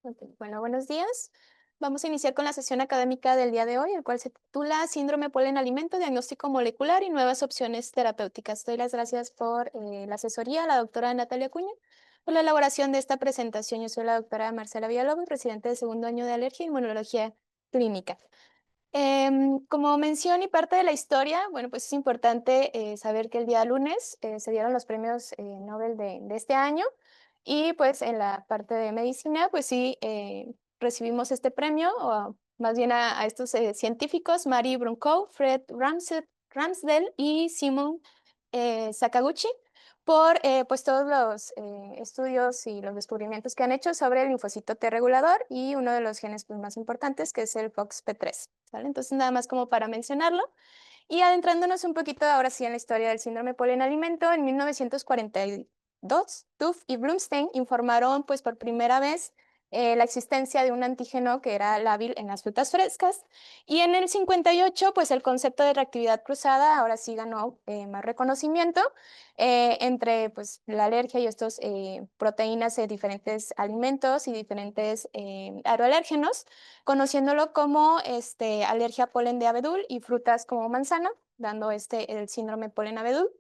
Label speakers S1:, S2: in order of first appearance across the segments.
S1: Ok, bueno, buenos días. Vamos a iniciar con la sesión académica del día de hoy, el cual se titula Síndrome polen-alimento, diagnóstico molecular y nuevas opciones terapéuticas. Doy las gracias por la asesoría a la doctora Natalia Cuña por la elaboración de esta presentación. Yo soy la doctora Marcela Villalobos, residente de segundo año de Alergia e Inmunología Clínica. Como mención y parte de la historia, bueno, pues es importante saber que el día lunes se dieron los premios Nobel de este año y pues en la parte de medicina, pues sí, recibimos este premio, o más bien a estos científicos, Mari Brunkow, Fred Ramsdell y Simon Sakaguchi, por pues todos los estudios y los descubrimientos que han hecho sobre el linfocito T regulador y uno de los genes pues, más importantes que es el FOXP3, ¿vale? Entonces nada más como para mencionarlo. Y adentrándonos un poquito ahora sí en la historia del síndrome polen-alimento, en 1942, Tuft y Blumstein informaron pues por primera vez la existencia de un antígeno que era lábil en las frutas frescas. Y en el 58, pues el concepto de reactividad cruzada ahora sí ganó más reconocimiento entre pues, la alergia y estas proteínas de diferentes alimentos y diferentes aroalérgenos, conociéndolo como alergia a polen de abedul y frutas como manzana, dando el síndrome polen-abedul.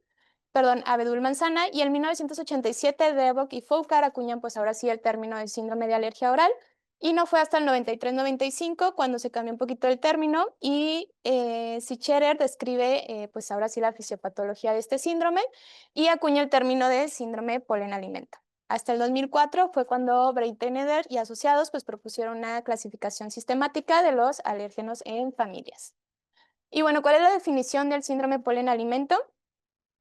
S1: Perdón, abedul manzana, y en 1987 Debok y Foucault acuñan pues ahora sí el término de síndrome de alergia oral, y no fue hasta el 93-95 cuando se cambió un poquito el término y Sicherer describe pues ahora sí la fisiopatología de este síndrome y acuña el término de síndrome polen-alimento. Hasta el 2004 fue cuando Breiteneder y asociados pues propusieron una clasificación sistemática de los alérgenos en familias. Y bueno, ¿cuál es la definición del síndrome polen-alimento?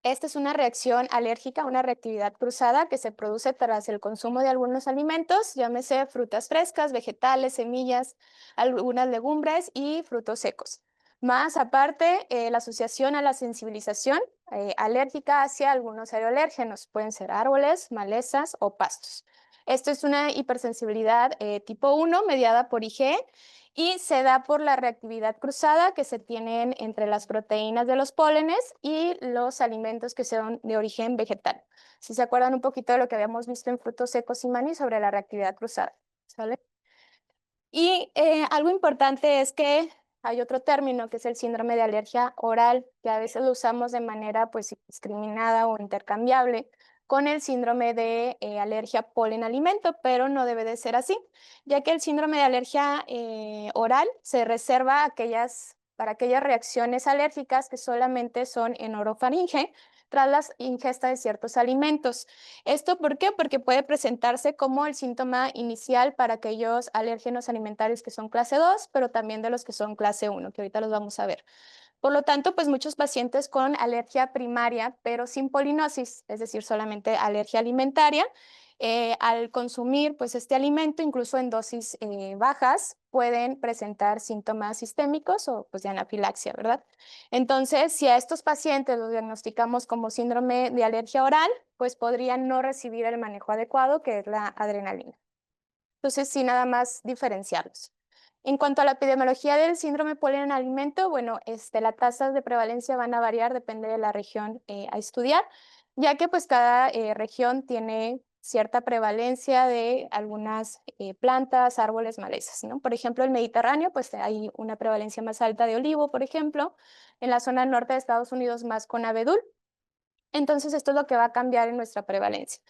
S1: Esta es una reacción alérgica, una reactividad cruzada que se produce tras el consumo de algunos alimentos, llámese frutas frescas, vegetales, semillas, algunas legumbres y frutos secos. Más aparte, la asociación a la sensibilización alérgica hacia algunos aeroalérgenos, pueden ser árboles, malezas o pastos. Esto es una hipersensibilidad tipo 1 mediada por IgE y se da por la reactividad cruzada que se tienen entre las proteínas de los pólenes y los alimentos que son de origen vegetal. Si se acuerdan un poquito de lo que habíamos visto en frutos secos y maní sobre la reactividad cruzada, ¿sale? Y algo importante es que hay otro término que es el síndrome de alergia oral, que a veces lo usamos de manera pues discriminada o intercambiable con el síndrome de alergia polen-alimento, pero no debe de ser así, ya que el síndrome de alergia oral se reserva para aquellas reacciones alérgicas que solamente son en orofaringe tras la ingesta de ciertos alimentos. ¿Esto por qué? Porque puede presentarse como el síntoma inicial para aquellos alérgenos alimentarios que son clase 2, pero también de los que son clase 1, que ahorita los vamos a ver. Por lo tanto, pues muchos pacientes con alergia primaria, pero sin polinosis, es decir, solamente alergia alimentaria, al consumir pues este alimento, incluso en dosis bajas, pueden presentar síntomas sistémicos o pues de anafilaxia, ¿verdad? Entonces, si a estos pacientes los diagnosticamos como síndrome de alergia oral, pues podrían no recibir el manejo adecuado, que es la adrenalina. Entonces, sí, nada más diferenciarlos. En cuanto a la epidemiología del síndrome polen-alimento, bueno, las tasas de prevalencia van a variar, depende de la región a estudiar, ya que pues cada región tiene cierta prevalencia de algunas plantas, árboles, malezas, ¿no? Por ejemplo, el Mediterráneo, pues hay una prevalencia más alta de olivo, por ejemplo, en la zona norte de Estados Unidos más con abedul. Entonces, esto es lo que va a cambiar en nuestra prevalencia,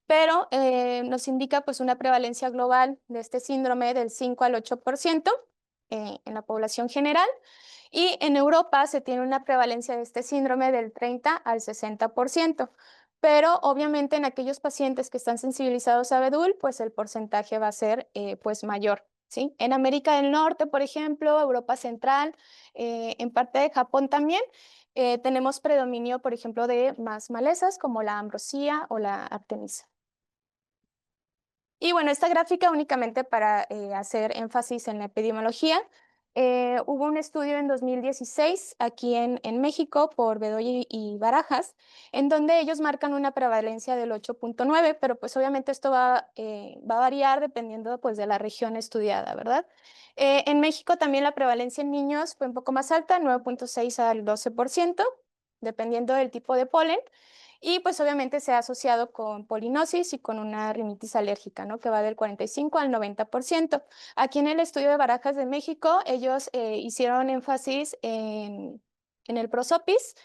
S1: pero nos indica pues una prevalencia global de este síndrome del 5 al 8% en la población general, y en Europa se tiene una prevalencia de este síndrome del 30 al 60%, pero obviamente en aquellos pacientes que están sensibilizados a abedul, pues el porcentaje va a ser pues mayor. ¿Sí? En América del Norte, por ejemplo, Europa Central, en parte de Japón también, tenemos predominio, por ejemplo, de más malezas como la ambrosía o la artemisa. Y bueno, esta gráfica únicamente para hacer énfasis en la epidemiología. Hubo un estudio en 2016 aquí en México por Bedoya y Barajas, en donde ellos marcan una prevalencia del 8.9, pero pues obviamente esto va a variar dependiendo pues de la región estudiada, ¿verdad? En México también la prevalencia en niños fue un poco más alta, 9.6 al 12%, dependiendo del tipo de polen. Y pues obviamente se ha asociado con polinosis y con una rinitis alérgica, ¿no? Que va del 45 al 90%. Aquí en el estudio de Barajas de México, ellos hicieron énfasis en el prosopis,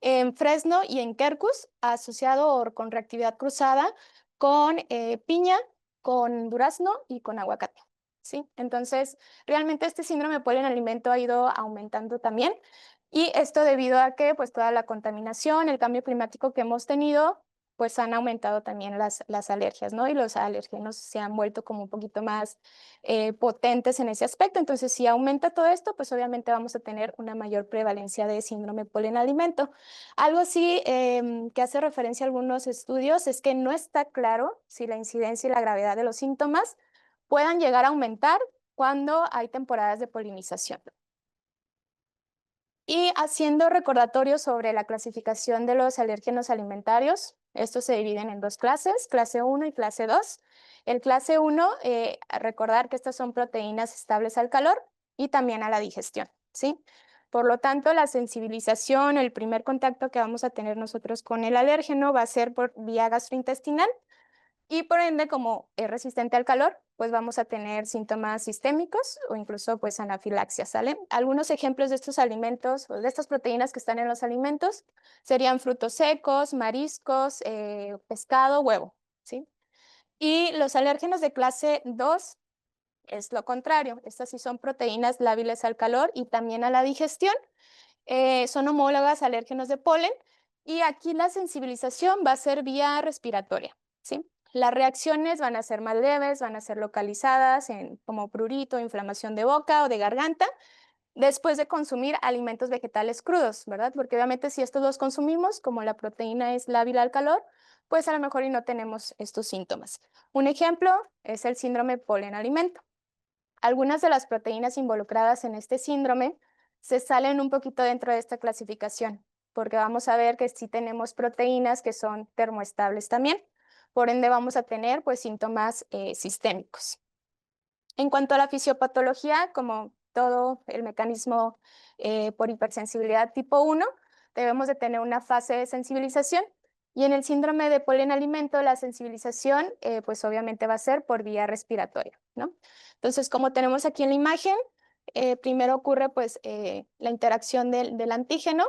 S1: en fresno y en quercus, asociado con reactividad cruzada con piña, con durazno y con aguacate. ¿Sí? Entonces, realmente este síndrome de polen alimento ha ido aumentando también. Y esto debido a que pues toda la contaminación, el cambio climático que hemos tenido, pues han aumentado también las alergias, ¿no? Y los alérgenos se han vuelto como un poquito más potentes en ese aspecto. Entonces, si aumenta todo esto, pues obviamente vamos a tener una mayor prevalencia de síndrome polen alimento. Algo así que hace referencia a algunos estudios es que no está claro si la incidencia y la gravedad de los síntomas puedan llegar a aumentar cuando hay temporadas de polinización. Y haciendo recordatorios sobre la clasificación de los alérgenos alimentarios, estos se dividen en dos clases, clase 1 y clase 2. El clase 1, recordar que estas son proteínas estables al calor y también a la digestión, ¿sí? Por lo tanto, la sensibilización, el primer contacto que vamos a tener nosotros con el alérgeno va a ser por vía gastrointestinal y por ende, como es resistente al calor, pues vamos a tener síntomas sistémicos o incluso pues anafilaxia, ¿sale? Algunos ejemplos de estos alimentos o de estas proteínas que están en los alimentos serían frutos secos, mariscos, pescado, huevo, ¿sí? Y los alérgenos de clase 2 es lo contrario. Estas sí son proteínas lábiles al calor y también a la digestión. Son homólogas a alérgenos de polen y aquí la sensibilización va a ser vía respiratoria, ¿sí? Las reacciones van a ser más leves, van a ser localizadas en, como prurito, inflamación de boca o de garganta, después de consumir alimentos vegetales crudos, ¿verdad? Porque obviamente si estos los consumimos, como la proteína es lábil al calor, pues a lo mejor y no tenemos estos síntomas. Un ejemplo es el síndrome polen alimento. Algunas de las proteínas involucradas en este síndrome se salen un poquito dentro de esta clasificación, porque vamos a ver que sí tenemos proteínas que son termoestables también, por ende vamos a tener pues síntomas sistémicos. En cuanto a la fisiopatología, como todo el mecanismo por hipersensibilidad tipo 1, debemos de tener una fase de sensibilización y en el síndrome de polen alimento la sensibilización pues obviamente va a ser por vía respiratoria, ¿no? Entonces, como tenemos aquí en la imagen, primero ocurre pues la interacción del antígeno.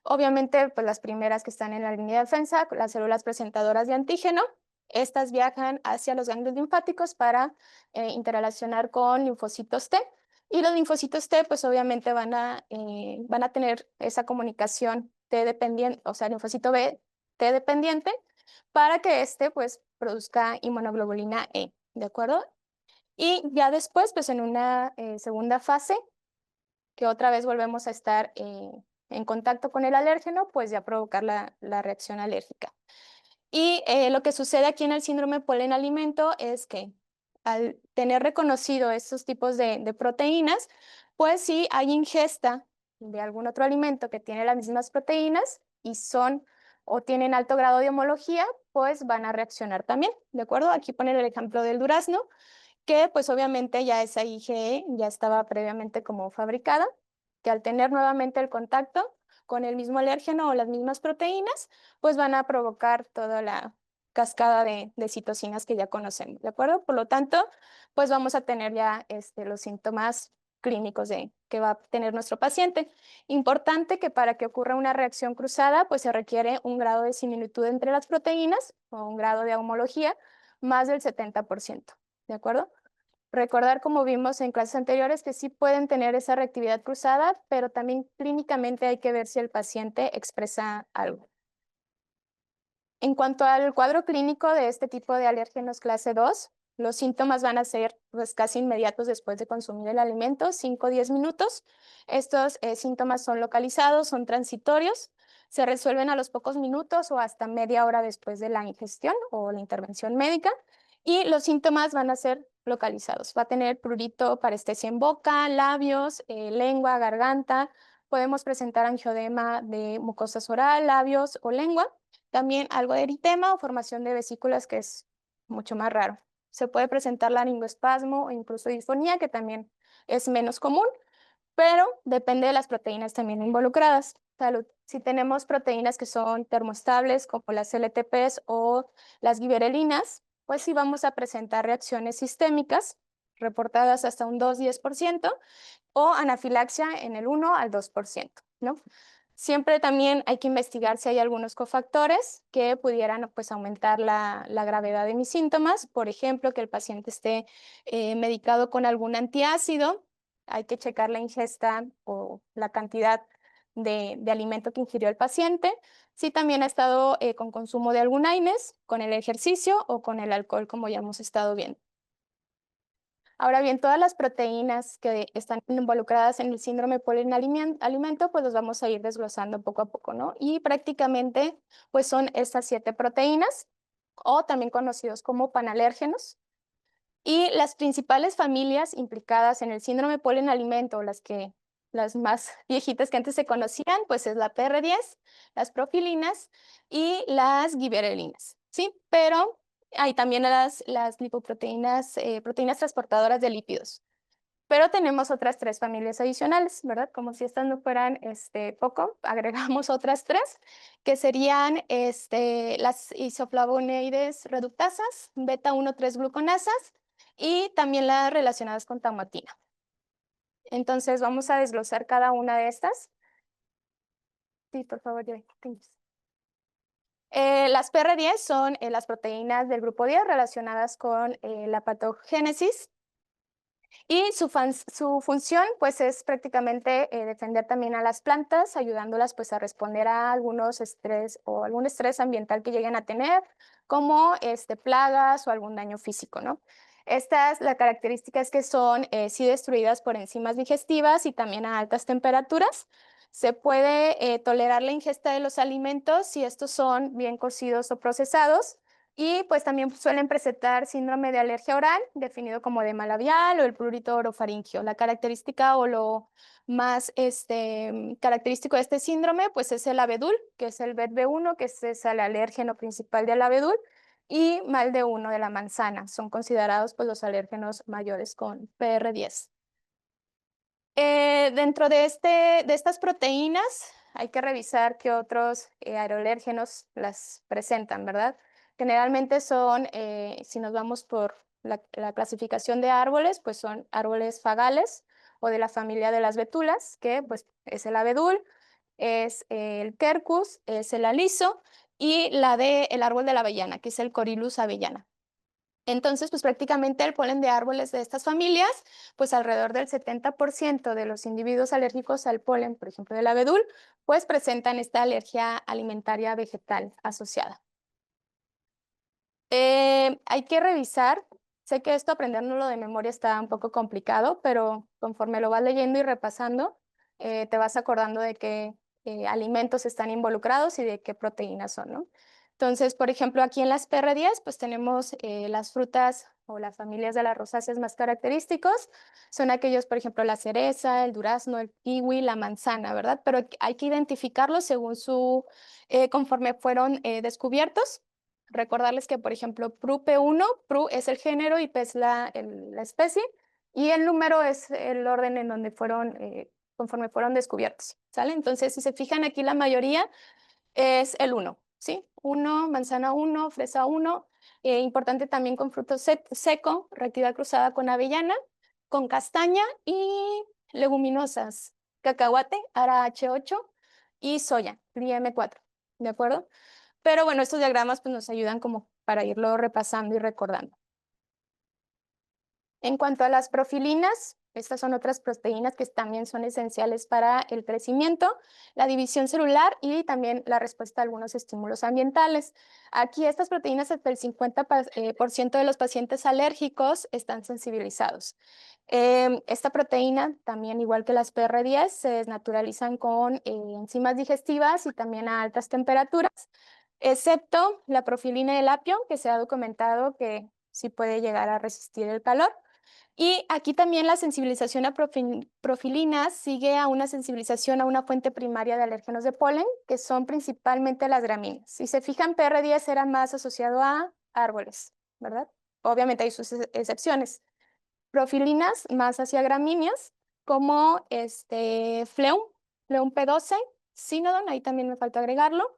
S1: Obviamente, pues las primeras que están en la línea de defensa, las células presentadoras de antígeno, estas viajan hacia los ganglios linfáticos para interrelacionar con linfocitos T. Y los linfocitos T, pues obviamente van a tener esa comunicación T dependiente, o sea, linfocito B T dependiente, para que este, pues, produzca inmunoglobulina E, ¿de acuerdo? Y ya después, pues, en una segunda fase, que otra vez volvemos a estar en contacto con el alérgeno, pues ya provocar la reacción alérgica. Y lo que sucede aquí en el síndrome polen alimento es que al tener reconocido estos tipos de proteínas, pues si hay ingesta de algún otro alimento que tiene las mismas proteínas y son o tienen alto grado de homología, pues van a reaccionar también, ¿de acuerdo? Aquí ponen el ejemplo del durazno, que pues obviamente ya esa IgE ya estaba previamente como fabricada, que al tener nuevamente el contacto con el mismo alérgeno o las mismas proteínas, pues van a provocar toda la cascada de citocinas que ya conocemos, ¿de acuerdo? Por lo tanto, pues vamos a tener ya los síntomas clínicos que va a tener nuestro paciente. Importante que para que ocurra una reacción cruzada, pues se requiere un grado de similitud entre las proteínas o un grado de homología más del 70%. ¿De acuerdo? Recordar, como vimos en clases anteriores, que sí pueden tener esa reactividad cruzada, pero también clínicamente hay que ver si el paciente expresa algo. En cuanto al cuadro clínico de este tipo de alérgenos clase 2, los síntomas van a ser pues, casi inmediatos después de consumir el alimento, 5 o 10 minutos. Estos síntomas son localizados, son transitorios, se resuelven a los pocos minutos o hasta media hora después de la ingestión o la intervención médica. Y los síntomas van a ser localizados. Va a tener prurito, parestesia en boca, labios, lengua, garganta. Podemos presentar angioedema de mucosa oral, labios o lengua. También algo de eritema o formación de vesículas, que es mucho más raro. Se puede presentar laringoespasmo o incluso disfonía, que también es menos común, pero depende de las proteínas también involucradas. Salud. Si tenemos proteínas que son termoestables, como las LTPs o las giberelinas, pues sí vamos a presentar reacciones sistémicas reportadas hasta un 2-10% o anafilaxia en el 1 al 2%, ¿no? Siempre también hay que investigar si hay algunos cofactores que pudieran pues, aumentar la gravedad de mis síntomas. Por ejemplo, que el paciente esté medicado con algún antiácido. Hay que checar la ingesta o la cantidad de alimento que ingirió el paciente. Si también ha estado con consumo de algún AINES, con el ejercicio o con el alcohol, como ya hemos estado viendo. Ahora bien, todas las proteínas que están involucradas en el síndrome polialimento, pues los vamos a ir desglosando poco a poco, ¿no? Y prácticamente, pues son estas 7 proteínas, o también conocidos como panalérgenos. Y las principales familias implicadas en el síndrome polialimento, las más viejitas que antes se conocían, pues es la PR10, las profilinas y las giberelinas, ¿sí? Pero hay también las lipoproteínas, proteínas transportadoras de lípidos. Pero tenemos otras 3 familias adicionales, ¿verdad? Como si estas no fueran poco, agregamos otras 3, que serían las isoflavonoides reductasas, beta-1,3 gluconasas y también las relacionadas con taumatina. Entonces vamos a desglosar cada una de estas. Sí, por favor, Joy. Las PR10 son las proteínas del grupo 10 relacionadas con la patogénesis. Y su función, pues, es prácticamente defender también a las plantas, ayudándolas, pues, a responder a algunos estrés o algún estrés ambiental que lleguen a tener, como plagas o algún daño físico, ¿no? La característica es que son sí destruidas por enzimas digestivas y también a altas temperaturas. Se puede tolerar la ingesta de los alimentos si estos son bien cocidos o procesados. Y pues también suelen presentar síndrome de alergia oral, definido como edema labial o el prurito orofaringio. La característica o lo más característico de este síndrome pues es el abedul, que es el BET-B1, que es el alérgeno principal del abedul, y MALD1 de la manzana. Son considerados pues los alérgenos mayores con PR10. Dentro de estas proteínas hay que revisar qué otros aerolérgenos las presentan, ¿verdad? Generalmente son, si nos vamos por la clasificación de árboles, pues son árboles fagales o de la familia de las betulas, que pues es el abedul, es el quercus, es el aliso y el árbol de la avellana, que es el Corylus avellana. Entonces, pues prácticamente el polen de árboles de estas familias, pues alrededor del 70% de los individuos alérgicos al polen, por ejemplo, del abedul, pues presentan esta alergia alimentaria vegetal asociada. Hay que revisar, sé que esto aprendiéndolo de memoria está un poco complicado, pero conforme lo vas leyendo y repasando, te vas acordando de qué alimentos están involucrados y de qué proteínas son, ¿no? Entonces, por ejemplo, aquí en las PR10, pues tenemos las frutas o las familias de las rosáceas más característicos. Son aquellos, por ejemplo, la cereza, el durazno, el kiwi, la manzana, ¿verdad? Pero hay que identificarlos según conforme fueron descubiertos. Recordarles que, por ejemplo, PRU-P1, PRU es el género y P es la especie, y el número es el orden en donde conforme fueron descubiertos, ¿sale? Entonces, si se fijan aquí, la mayoría es el 1, ¿sí? 1, manzana 1, fresa 1. Importante también con fruto seco, reactividad cruzada con avellana, con castaña y leguminosas, cacahuate, ARA-H8 y soya, LIM4, ¿de acuerdo? Pero bueno, estos diagramas pues, nos ayudan como para irlo repasando y recordando. En cuanto a las profilinas, estas son otras proteínas que también son esenciales para el crecimiento, la división celular y también la respuesta a algunos estímulos ambientales. Aquí estas proteínas, hasta el 50% de los pacientes alérgicos están sensibilizados. Esta proteína, también igual que las PR10, se desnaturalizan con enzimas digestivas y también a altas temperaturas, excepto la profilina del apio, que se ha documentado que sí puede llegar a resistir el calor. Y aquí también la sensibilización a profilinas sigue a una sensibilización a una fuente primaria de alérgenos de polen, que son principalmente las gramíneas. Si se fijan, PR10 era más asociado a árboles, ¿verdad? Obviamente hay sus excepciones. Profilinas más hacia gramíneas, como Phleum P12, Cinodon, ahí también me falta agregarlo.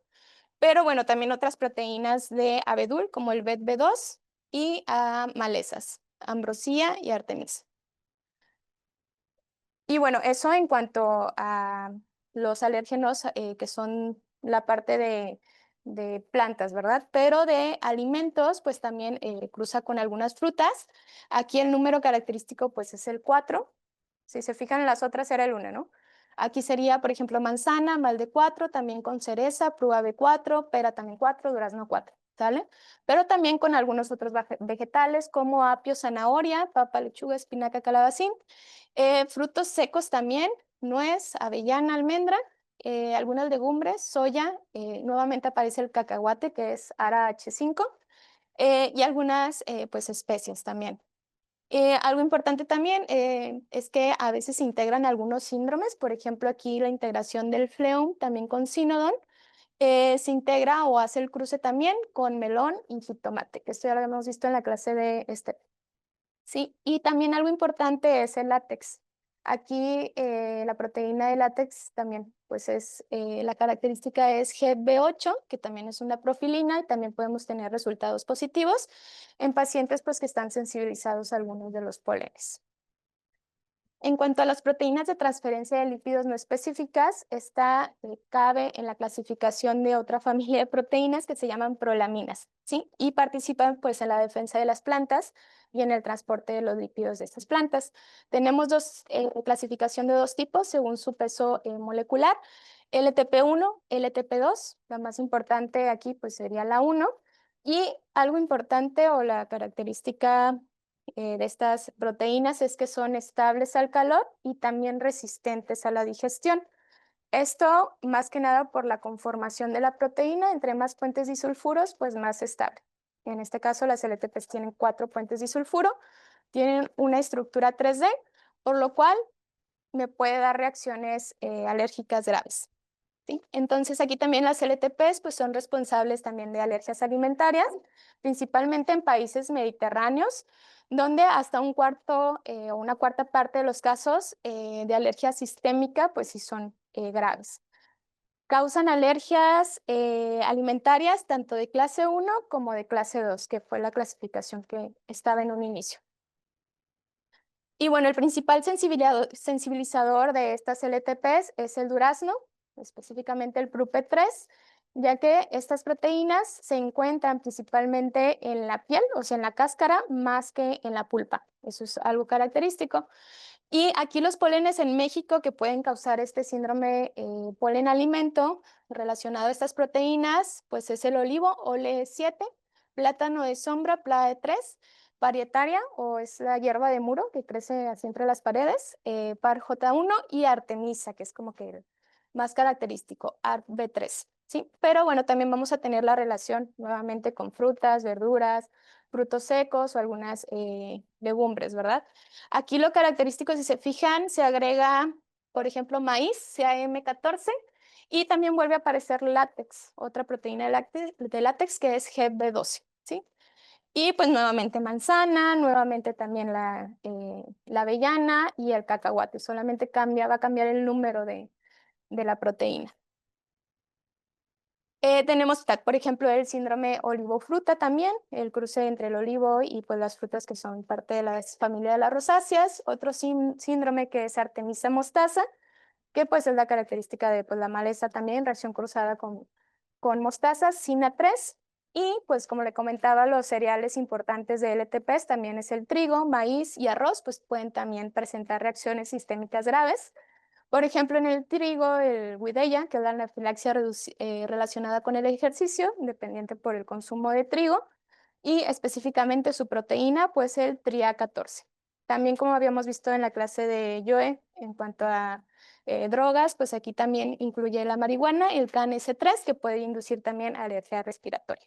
S1: Pero bueno, también otras proteínas de abedul, como el BET-B2 y malezas, ambrosía y artemisa. Y bueno, eso en cuanto a los alérgenos que son la parte de plantas, ¿verdad? Pero de alimentos, pues también cruza con algunas frutas. Aquí el número característico pues es el 4. Si se fijan en las otras era el 1, ¿no? Aquí sería, por ejemplo, manzana, mal de 4, también con cereza, prueba B4, pera también 4, durazno 4, ¿sale? Pero también con algunos otros vegetales como apio, zanahoria, papa, lechuga, espinaca, calabacín. Frutos secos también, nuez, avellana, almendra, algunas legumbres, soya, nuevamente aparece el cacahuate que es ARA H5 y algunas pues especias también. Algo importante también es que a veces se integran algunos síndromes, por ejemplo aquí la integración del fleum también con Cinodon, se integra o hace el cruce también con melón y jitomate, que esto ya lo hemos visto en la clase de Sí, y también algo importante es el látex. Aquí la proteína de látex también, pues es, la característica es GB8, que también es una profilina y también podemos tener resultados positivos en pacientes pues que están sensibilizados a algunos de los polenes. En cuanto a las proteínas de transferencia de lípidos no específicas, esta cabe en la clasificación de otra familia de proteínas que se llaman prolaminas, ¿sí? Y participan pues en la defensa de las plantas y en el transporte de los lípidos de estas plantas. Tenemos clasificación de dos tipos según su peso molecular, LTP1, LTP2, la más importante aquí pues sería la 1, y algo importante o la característica de estas proteínas es que son estables al calor y también resistentes a la digestión. Esto más que nada por la conformación de la proteína, entre más puentes disulfuros, pues más estable. En este caso las LTPs tienen 4 puentes disulfuro, tienen una estructura 3D, por lo cual me puede dar reacciones alérgicas graves. ¿Sí? Entonces aquí también las LTPs pues, son responsables también de alergias alimentarias, principalmente en países mediterráneos, donde hasta un cuarto o una cuarta parte de los casos de alergia sistémica pues sí son graves. Causan alergias alimentarias tanto de clase 1 como de clase 2, que fue la clasificación que estaba en un inicio. Y bueno, el principal sensibilizador de estas LTPs es el durazno, específicamente el PRUP3, ya que estas proteínas se encuentran principalmente en la piel, o sea, en la cáscara, más que en la pulpa. Eso es algo característico. Y aquí los polenes en México que pueden causar este síndrome polen alimento relacionado a estas proteínas, pues es el olivo, OLE7, plátano de sombra, PLAE3, parietaria o es la hierba de muro que crece así entre las paredes, par J1 y artemisa, que es como que el más característico, ARB3. Sí, pero bueno, también vamos a tener la relación nuevamente con frutas, verduras, frutos secos o algunas legumbres, ¿verdad? Aquí lo característico, si se fijan, se agrega, por ejemplo, maíz, CAM14, y también vuelve a aparecer látex, otra proteína de látex que es GB12, ¿sí? Y pues nuevamente manzana, nuevamente también la avellana y el cacahuate, solamente va a cambiar el número de la proteína. Tenemos, por ejemplo, el síndrome olivo-fruta también, el cruce entre el olivo y pues, las frutas que son parte de la familia de las rosáceas. Otro síndrome que es Artemisa-mostaza, que pues es la característica de pues, la maleza también, reacción cruzada con mostaza, SINA3. Y pues como le comentaba, los cereales importantes de LTPs también es el trigo, maíz y arroz, pues pueden también presentar reacciones sistémicas graves. Por ejemplo, en el trigo, el Wideya, que es la anafilaxia relacionada con el ejercicio, dependiente por el consumo de trigo, y específicamente su proteína, pues el TRIA14. También como habíamos visto en la clase de Joe, en cuanto a drogas, pues aquí también incluye la marihuana, el CAN-S3, que puede inducir también alergia respiratoria.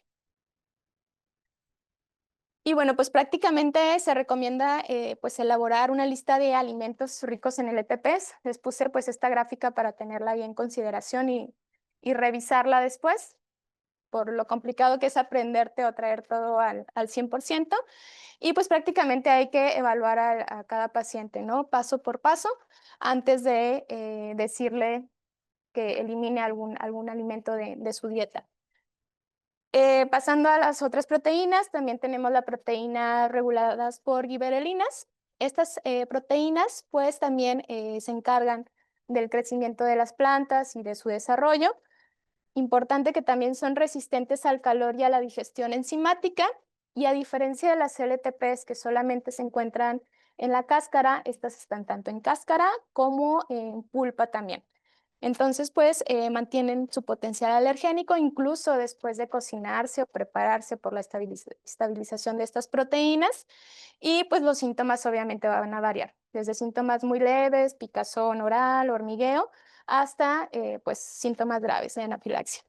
S1: Y bueno, pues prácticamente se recomienda pues elaborar una lista de alimentos ricos en LTPs. Les puse pues esta gráfica para tenerla ahí en consideración y revisarla después, por lo complicado que es aprenderte o traer todo al 100%. Y pues prácticamente hay que evaluar a cada paciente, ¿no? Paso por paso, antes de decirle que elimine algún alimento de su dieta. Pasando a las otras proteínas, también tenemos la proteína reguladas por giberelinas. Estas proteínas pues también se encargan del crecimiento de las plantas y de su desarrollo. Importante que también son resistentes al calor y a la digestión enzimática, y a diferencia de las LTPs que solamente se encuentran en la cáscara, estas están tanto en cáscara como en pulpa también. Entonces, pues mantienen su potencial alergénico incluso después de cocinarse o prepararse por la estabilización de estas proteínas, y pues los síntomas obviamente van a variar, desde síntomas muy leves, picazón oral, hormigueo, hasta pues síntomas graves de anafilaxia.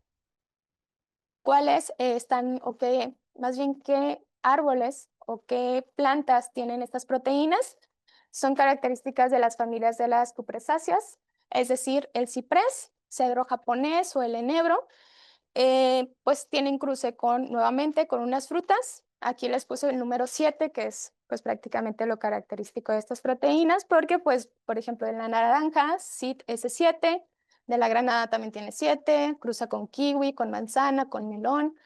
S1: ¿Cuáles están o qué, más bien qué árboles o qué plantas tienen estas proteínas? Son características de las familias de las cupresáceas, es decir, el ciprés, cedro japonés o el enebro. Pues tienen cruce nuevamente con unas frutas. Aquí les puse el número 7, que es pues prácticamente lo característico de estas proteínas, porque pues, por ejemplo, en la naranja, CIT S7, de la granada también tiene 7, cruza con kiwi, con manzana, con melón,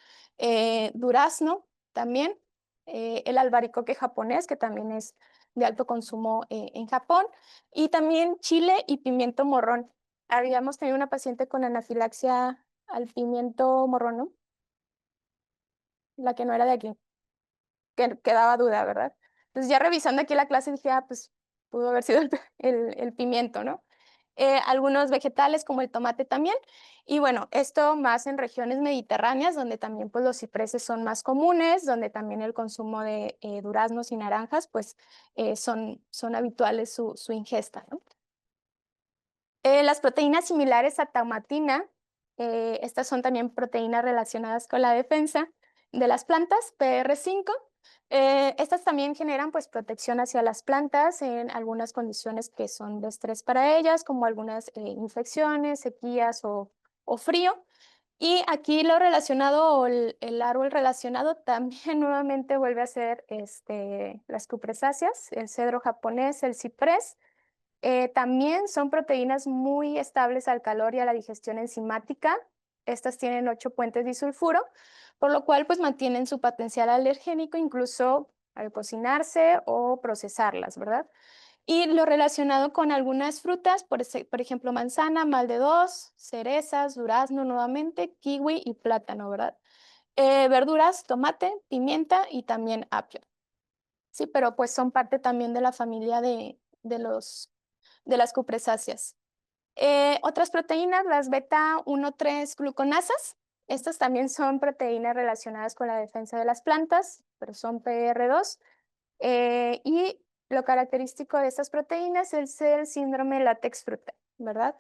S1: durazno también, el albaricoque japonés, que también es de alto consumo en Japón, y también chile y pimiento morrón. Habíamos tenido una paciente con anafilaxia al pimiento morrón, ¿no? La que no era de aquí, que daba duda, ¿verdad? Entonces ya revisando aquí la clase dije, pues pudo haber sido el pimiento, ¿no? Algunos vegetales como el tomate también. Y bueno, esto más en regiones mediterráneas, donde también pues los cipreses son más comunes, donde también el consumo de duraznos y naranjas pues son habituales su ingesta, ¿no? Las proteínas similares a taumatina, estas son también proteínas relacionadas con la defensa de las plantas, PR5. Estas también generan pues protección hacia las plantas en algunas condiciones que son de estrés para ellas, como algunas infecciones, sequías o frío. Y aquí lo relacionado o el árbol relacionado también nuevamente vuelve a ser las cupresáceas, el cedro japonés, el ciprés. También son proteínas muy estables al calor y a la digestión enzimática. Estas tienen 8 puentes disulfuro, por lo cual pues mantienen su potencial alergénico incluso al cocinarse o procesarlas, ¿verdad? Y lo relacionado con algunas frutas, por ejemplo, manzana, mal de dos, cerezas, durazno nuevamente, kiwi y plátano, ¿verdad? Verduras, tomate, pimienta y también apio. Sí, pero pues son parte también de la familia de las cupresáceas. Otras proteínas, las beta 1,3 gluconasas. Estas también son proteínas relacionadas con la defensa de las plantas, pero son PR2. Y lo característico de estas proteínas es el síndrome látex fruta, ¿verdad?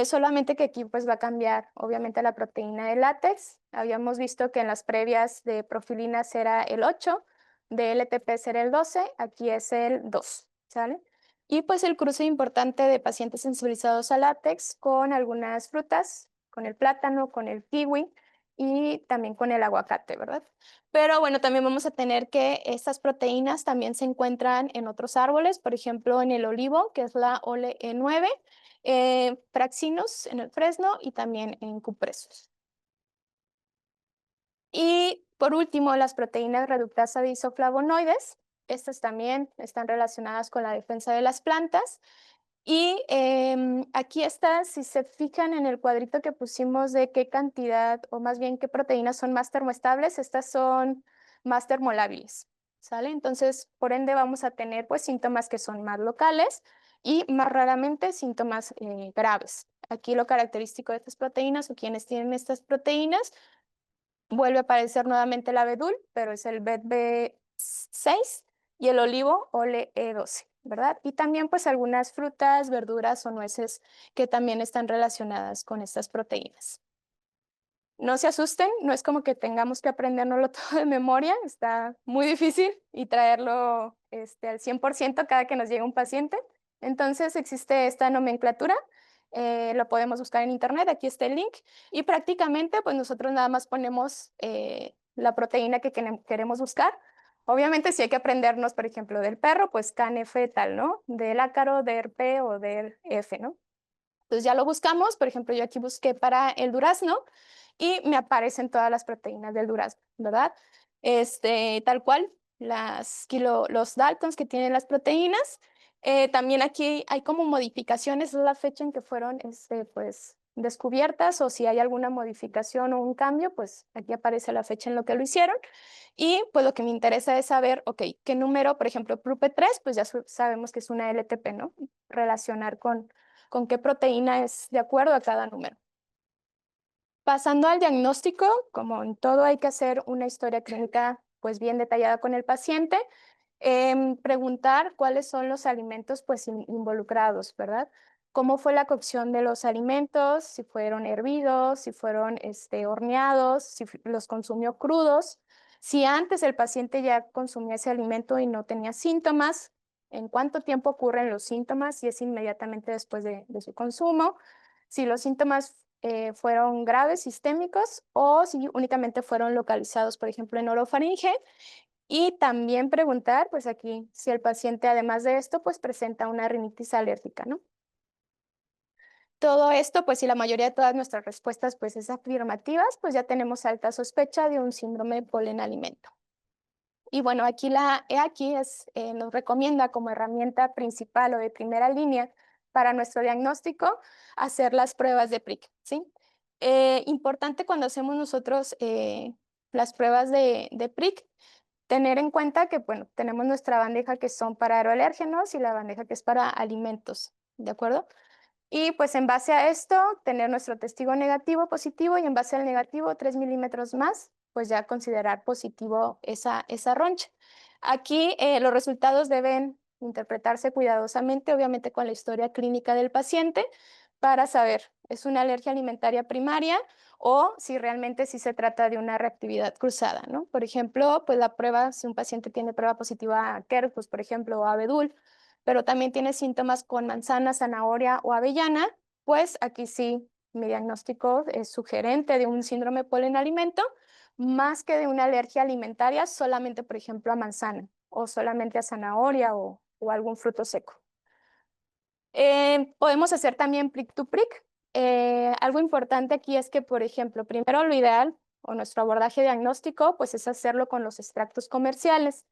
S1: Solamente que aquí pues va a cambiar obviamente la proteína de látex. Habíamos visto que en las previas de profilinas era el 8, de LTP era el 12, aquí es el 2, ¿sale? Y pues el cruce importante de pacientes sensibilizados a látex con algunas frutas, con el plátano, con el kiwi y también con el aguacate, ¿verdad? Pero bueno, también vamos a tener que estas proteínas también se encuentran en otros árboles, por ejemplo en el olivo, que es la Ole E9, Fraxinus en el fresno y también en cupresus. Y por último, las proteínas reductasa de isoflavonoides. Estas también están relacionadas con la defensa de las plantas. Y aquí está, si se fijan en el cuadrito que pusimos de qué cantidad, o más bien qué proteínas son más termoestables, estas son más termolábiles, ¿sale? Entonces, por ende, vamos a tener pues síntomas que son más locales y más raramente síntomas graves. Aquí lo característico de estas proteínas o quienes tienen estas proteínas, vuelve a aparecer nuevamente el abedul, pero es el BED6 y el olivo Ole E12, ¿verdad? Y también pues algunas frutas, verduras o nueces que también están relacionadas con estas proteínas. No se asusten, no es como que tengamos que aprendérnoslo todo de memoria, está muy difícil y traerlo al 100% cada que nos llega un paciente. Entonces existe esta nomenclatura, lo podemos buscar en internet, aquí está el link, y prácticamente pues nosotros nada más ponemos la proteína que queremos buscar. Obviamente si hay que aprendernos, por ejemplo, del perro, pues CANF tal, ¿no? Del ácaro, DRP o del F, ¿no? Entonces ya lo buscamos, por ejemplo, yo aquí busqué para el durazno y me aparecen todas las proteínas del durazno, ¿verdad? Tal cual, los Daltons que tienen las proteínas. También aquí hay como modificaciones, es la fecha en que fueron pues, descubiertas, o si hay alguna modificación o un cambio, pues aquí aparece la fecha en lo que lo hicieron. Y pues lo que me interesa es saber, ok, qué número, por ejemplo, PRUP3, pues ya sabemos que es una LTP, ¿no? Relacionar con qué proteína es de acuerdo a cada número. Pasando al diagnóstico, como en todo hay que hacer una historia clínica pues bien detallada con el paciente, preguntar cuáles son los alimentos pues involucrados, ¿verdad? ¿Cómo fue la cocción de los alimentos? Si fueron hervidos, si fueron horneados, si los consumió crudos, si antes el paciente ya consumía ese alimento y no tenía síntomas, en cuánto tiempo ocurren los síntomas, si es inmediatamente después de su consumo, si los síntomas fueron graves, sistémicos, o si únicamente fueron localizados, por ejemplo, en orofaringe. Y también preguntar, pues aquí, si el paciente además de esto, pues presenta una rinitis alérgica, ¿no? Todo esto, pues si la mayoría de todas nuestras respuestas pues es afirmativas, pues ya tenemos alta sospecha de un síndrome polen-alimento. Y bueno, aquí nos recomienda como herramienta principal o de primera línea para nuestro diagnóstico hacer las pruebas de PRIC, ¿sí? Importante cuando hacemos nosotros las pruebas de PRIC, tener en cuenta que, bueno, tenemos nuestra bandeja que son para aeroalérgenos y la bandeja que es para alimentos, ¿de acuerdo? Y pues en base a esto, tener nuestro testigo negativo, positivo, y en base al negativo, 3 milímetros más, pues ya considerar positivo esa roncha. Aquí los resultados deben interpretarse cuidadosamente, obviamente con la historia clínica del paciente, para saber, ¿es una alergia alimentaria primaria o si realmente sí se trata de una reactividad cruzada, ¿no? Por ejemplo, pues la prueba, si un paciente tiene prueba positiva a Quercus, por ejemplo, o a abedul, pero también tiene síntomas con manzana, zanahoria o avellana, pues aquí sí mi diagnóstico es sugerente de un síndrome polen-alimento, más que de una alergia alimentaria solamente, por ejemplo, a manzana o solamente a zanahoria o algún fruto seco. Podemos hacer también prick to prick. Algo importante aquí es que, por ejemplo, primero lo ideal o nuestro abordaje diagnóstico, pues es hacerlo con los extractos comerciales.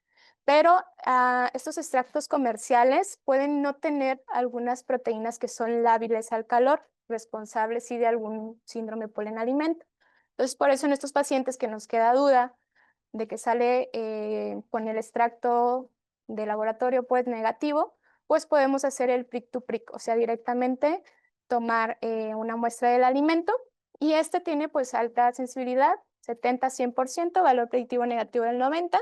S1: Pero estos extractos comerciales pueden no tener algunas proteínas que son lábiles al calor, responsables sí de algún síndrome polen-alimento. Entonces, por eso en estos pacientes que nos queda duda de que sale con el extracto de laboratorio pues negativo, pues podemos hacer el prick to prick, o sea, directamente tomar una muestra del alimento y este tiene pues alta sensibilidad, 70-100%, valor predictivo negativo del 90%,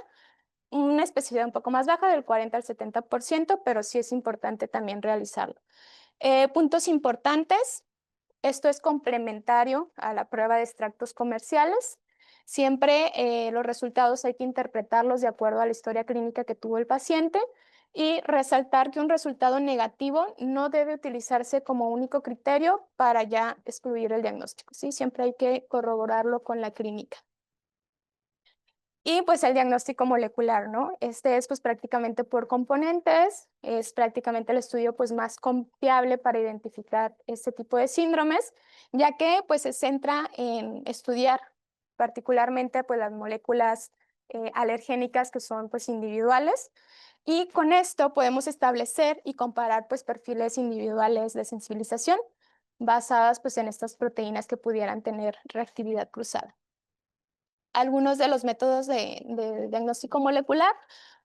S1: una especificidad un poco más baja del 40 al 70%, pero sí es importante también realizarlo. Puntos importantes, esto es complementario a la prueba de extractos comerciales. Siempre los resultados hay que interpretarlos de acuerdo a la historia clínica que tuvo el paciente y resaltar que un resultado negativo no debe utilizarse como único criterio para ya excluir el diagnóstico, ¿sí? Siempre hay que corroborarlo con la clínica. Y pues el diagnóstico molecular, ¿no? Este es pues prácticamente por componentes, es prácticamente el estudio pues más confiable para identificar este tipo de síndromes, ya que pues se centra en estudiar particularmente pues las moléculas alergénicas que son pues individuales y con esto podemos establecer y comparar pues perfiles individuales de sensibilización basadas pues en estas proteínas que pudieran tener reactividad cruzada. Algunos de los métodos de diagnóstico molecular,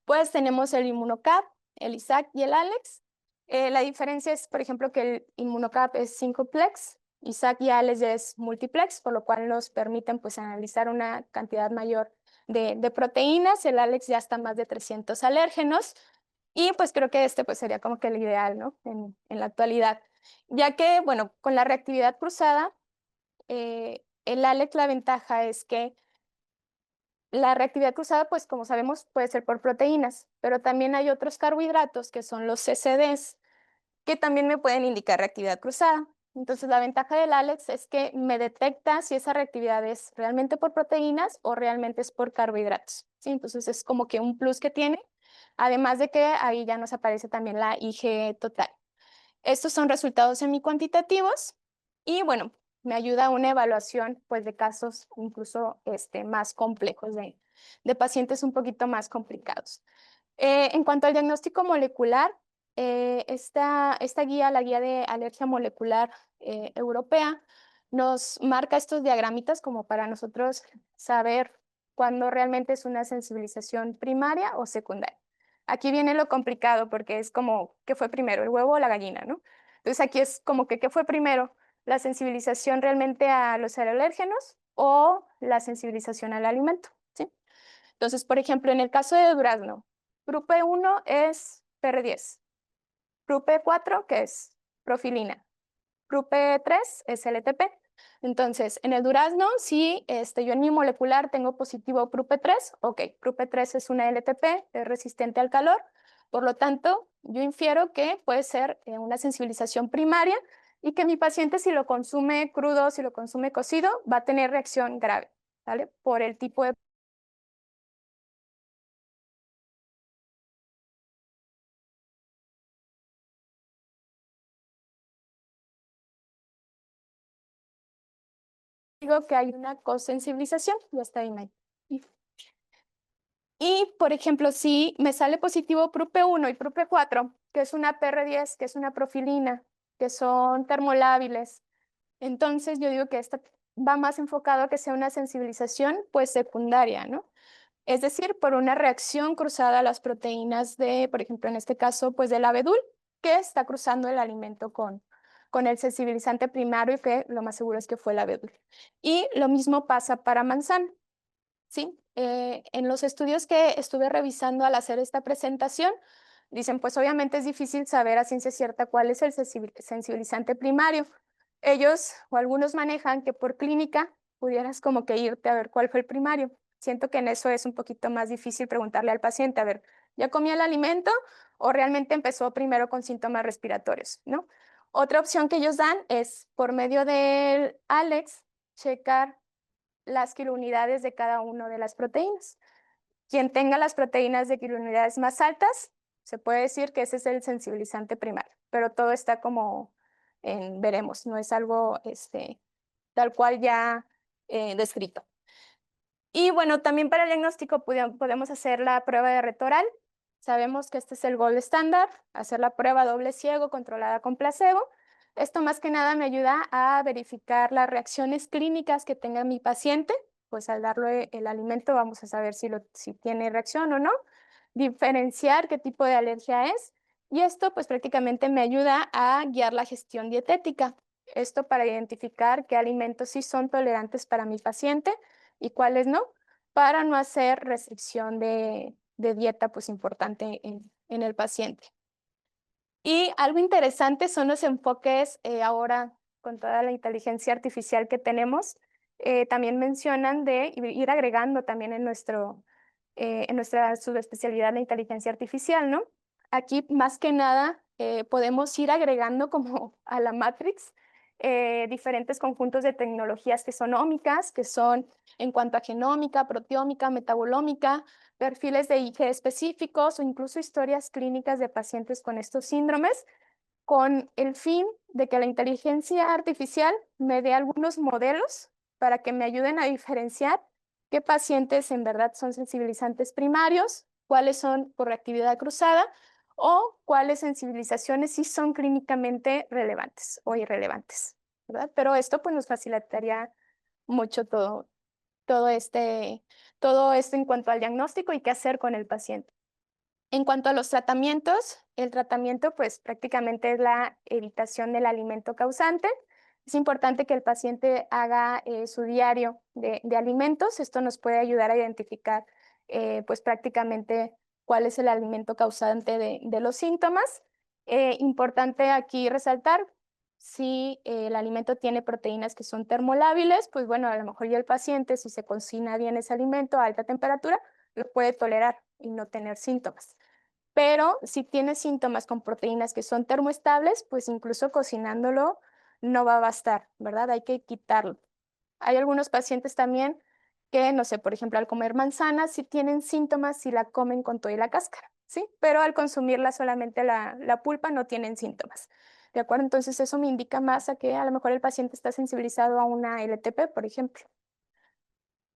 S1: pues tenemos el ImmunoCAP, el ISAC y el ALEX. La diferencia es, por ejemplo, que el ImmunoCAP es 5-plex, ISAC y ALEX ya es multiplex, por lo cual nos permiten pues, analizar una cantidad mayor de proteínas. El ALEX ya está más de 300 alérgenos y pues creo que pues, sería como que el ideal, ¿no? En la actualidad, ya que, bueno, con la reactividad cruzada, el ALEX la ventaja es que la reactividad cruzada, pues como sabemos, puede ser por proteínas, pero también hay otros carbohidratos que son los CCDs, que también me pueden indicar reactividad cruzada. Entonces, la ventaja del ALEX es que me detecta si esa reactividad es realmente por proteínas o realmente es por carbohidratos, ¿sí? Entonces, es como que un plus que tiene, además de que ahí ya nos aparece también la IG total. Estos son resultados semi-cuantitativos y bueno, me ayuda a una evaluación pues, de casos incluso más complejos, de pacientes un poquito más complicados. En cuanto al diagnóstico molecular, esta guía, la guía de alergia molecular europea, nos marca estos diagramitas como para nosotros saber cuándo realmente es una sensibilización primaria o secundaria. Aquí viene lo complicado porque es como, ¿qué fue primero, el huevo o la gallina, no? Entonces aquí es como que, ¿qué fue primero? ¿La sensibilización realmente a los alérgenos o la sensibilización al alimento? ¿Sí? Entonces, por ejemplo, en el caso de durazno, Prupe 1 es PR10, Prupe 4, que es profilina, Prupe 3 es LTP. Entonces, en el durazno, si yo en mi molecular tengo positivo Prupe 3, ok, Prupe 3 es una LTP, es resistente al calor, por lo tanto, yo infiero que puede ser una sensibilización primaria y que mi paciente si lo consume crudo, si lo consume cocido, va a tener reacción grave, ¿vale? Por el tipo de digo que hay una cosensibilización, ya está ahí. Y, por ejemplo, si me sale positivo PRUPE1 y PRUPE4, que es una PR10, que es una profilina, que son termolábiles, entonces yo digo que esta va más enfocado a que sea una sensibilización pues secundaria, ¿no? Es decir, por una reacción cruzada a las proteínas de, por ejemplo, en este caso, pues del abedul, que está cruzando el alimento con el sensibilizante primario y que lo más seguro es que fue el abedul. Y lo mismo pasa para manzana. Sí, en los estudios que estuve revisando al hacer esta presentación, dicen, pues obviamente es difícil saber a ciencia cierta cuál es el sensibilizante primario. Ellos o algunos manejan que por clínica pudieras como que irte a ver cuál fue el primario. Siento que en eso es un poquito más difícil preguntarle al paciente, a ver, ¿ya comía el alimento o realmente empezó primero con síntomas respiratorios, ¿no? Otra opción que ellos dan es por medio del Alex, checar las kilounidades de cada una de las proteínas. Quien tenga las proteínas de kilounidades más altas, se puede decir que ese es el sensibilizante primario, pero todo está como en veremos, no es algo tal cual ya descrito. Y bueno, también para el diagnóstico podemos hacer la prueba de Retoral. Sabemos que este es el gold estándar, hacer la prueba doble ciego controlada con placebo. Esto más que nada me ayuda a verificar las reacciones clínicas que tenga mi paciente, pues al darle el alimento vamos a saber si tiene reacción o no, diferenciar qué tipo de alergia es y esto pues prácticamente me ayuda a guiar la gestión dietética. Esto para identificar qué alimentos sí son tolerantes para mi paciente y cuáles no, para no hacer restricción de dieta pues importante en el paciente. Y algo interesante son los enfoques ahora con toda la inteligencia artificial que tenemos. También mencionan de ir agregando también en nuestra subespecialidad la inteligencia artificial, ¿no? Aquí más que nada podemos ir agregando como a la Matrix diferentes conjuntos de tecnologías que son ómicas, que son en cuanto a genómica, proteómica, metabolómica, perfiles de IG específicos o incluso historias clínicas de pacientes con estos síndromes, con el fin de que la inteligencia artificial me dé algunos modelos para que me ayuden a diferenciar qué pacientes en verdad son sensibilizantes primarios, cuáles son por reactividad cruzada o cuáles sensibilizaciones sí son clínicamente relevantes o irrelevantes, ¿verdad? Pero esto pues nos facilitaría mucho todo esto en cuanto al diagnóstico y qué hacer con el paciente. En cuanto a los tratamientos, el tratamiento pues prácticamente es la evitación del alimento causante. Es importante que el paciente haga su diario de alimentos. Esto nos puede ayudar a identificar pues prácticamente cuál es el alimento causante de los síntomas. Importante aquí resaltar, si el alimento tiene proteínas que son termolábiles, pues bueno, a lo mejor ya el paciente, si se cocina bien ese alimento a alta temperatura, lo puede tolerar y no tener síntomas. Pero si tiene síntomas con proteínas que son termoestables, pues incluso cocinándolo no va a bastar, ¿verdad? Hay que quitarlo. Hay algunos pacientes también que, no sé, por ejemplo, al comer manzanas, sí tienen síntomas si la comen con toda y la cáscara, ¿sí? Pero al consumirla solamente la pulpa no tienen síntomas. ¿de acuerdo? Entonces eso me indica más a que a lo mejor el paciente está sensibilizado a una LTP, por ejemplo.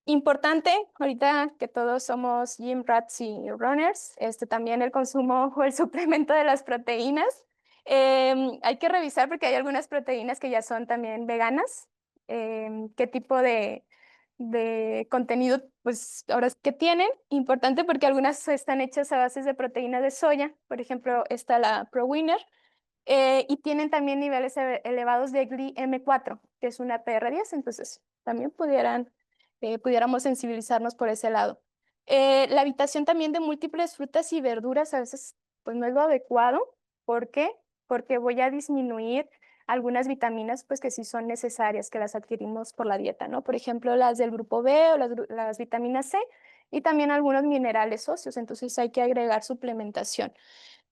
S1: Importante, ahorita que todos somos gym rats y runners, también el consumo o el suplemento de las proteínas. Hay que revisar porque hay algunas proteínas que ya son también veganas. ¿Qué tipo de contenido, pues ahora que tienen? Importante porque algunas están hechas a bases de proteína de soya. Por ejemplo, está la ProWinner. Y tienen también niveles elevados de GLI-M4, que es una PR10, entonces también pudiéramos sensibilizarnos por ese lado. La habitación también de múltiples frutas y verduras a veces pues no es lo adecuado. ¿Por qué? Porque voy a disminuir algunas vitaminas pues que sí son necesarias, que las adquirimos por la dieta, ¿no? Por ejemplo, las del grupo B o las vitaminas C y también algunos minerales óseos, entonces hay que agregar suplementación.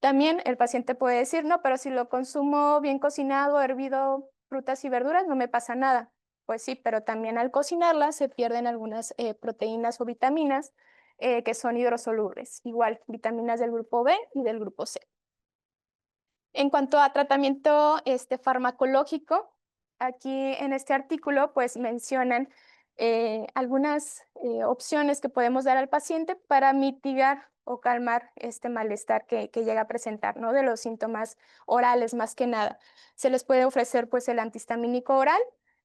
S1: También el paciente puede decir, no, pero si lo consumo bien cocinado, hervido, frutas y verduras, no me pasa nada. Pues sí, pero también al cocinarlas se pierden algunas proteínas o vitaminas que son hidrosolubles, igual vitaminas del grupo B y del grupo C. En cuanto a tratamiento farmacológico, aquí en este artículo pues mencionan algunas opciones que podemos dar al paciente para mitigar o calmar este malestar que llega a presentar, ¿no? De los síntomas orales más que nada. Se les puede ofrecer pues el antihistamínico oral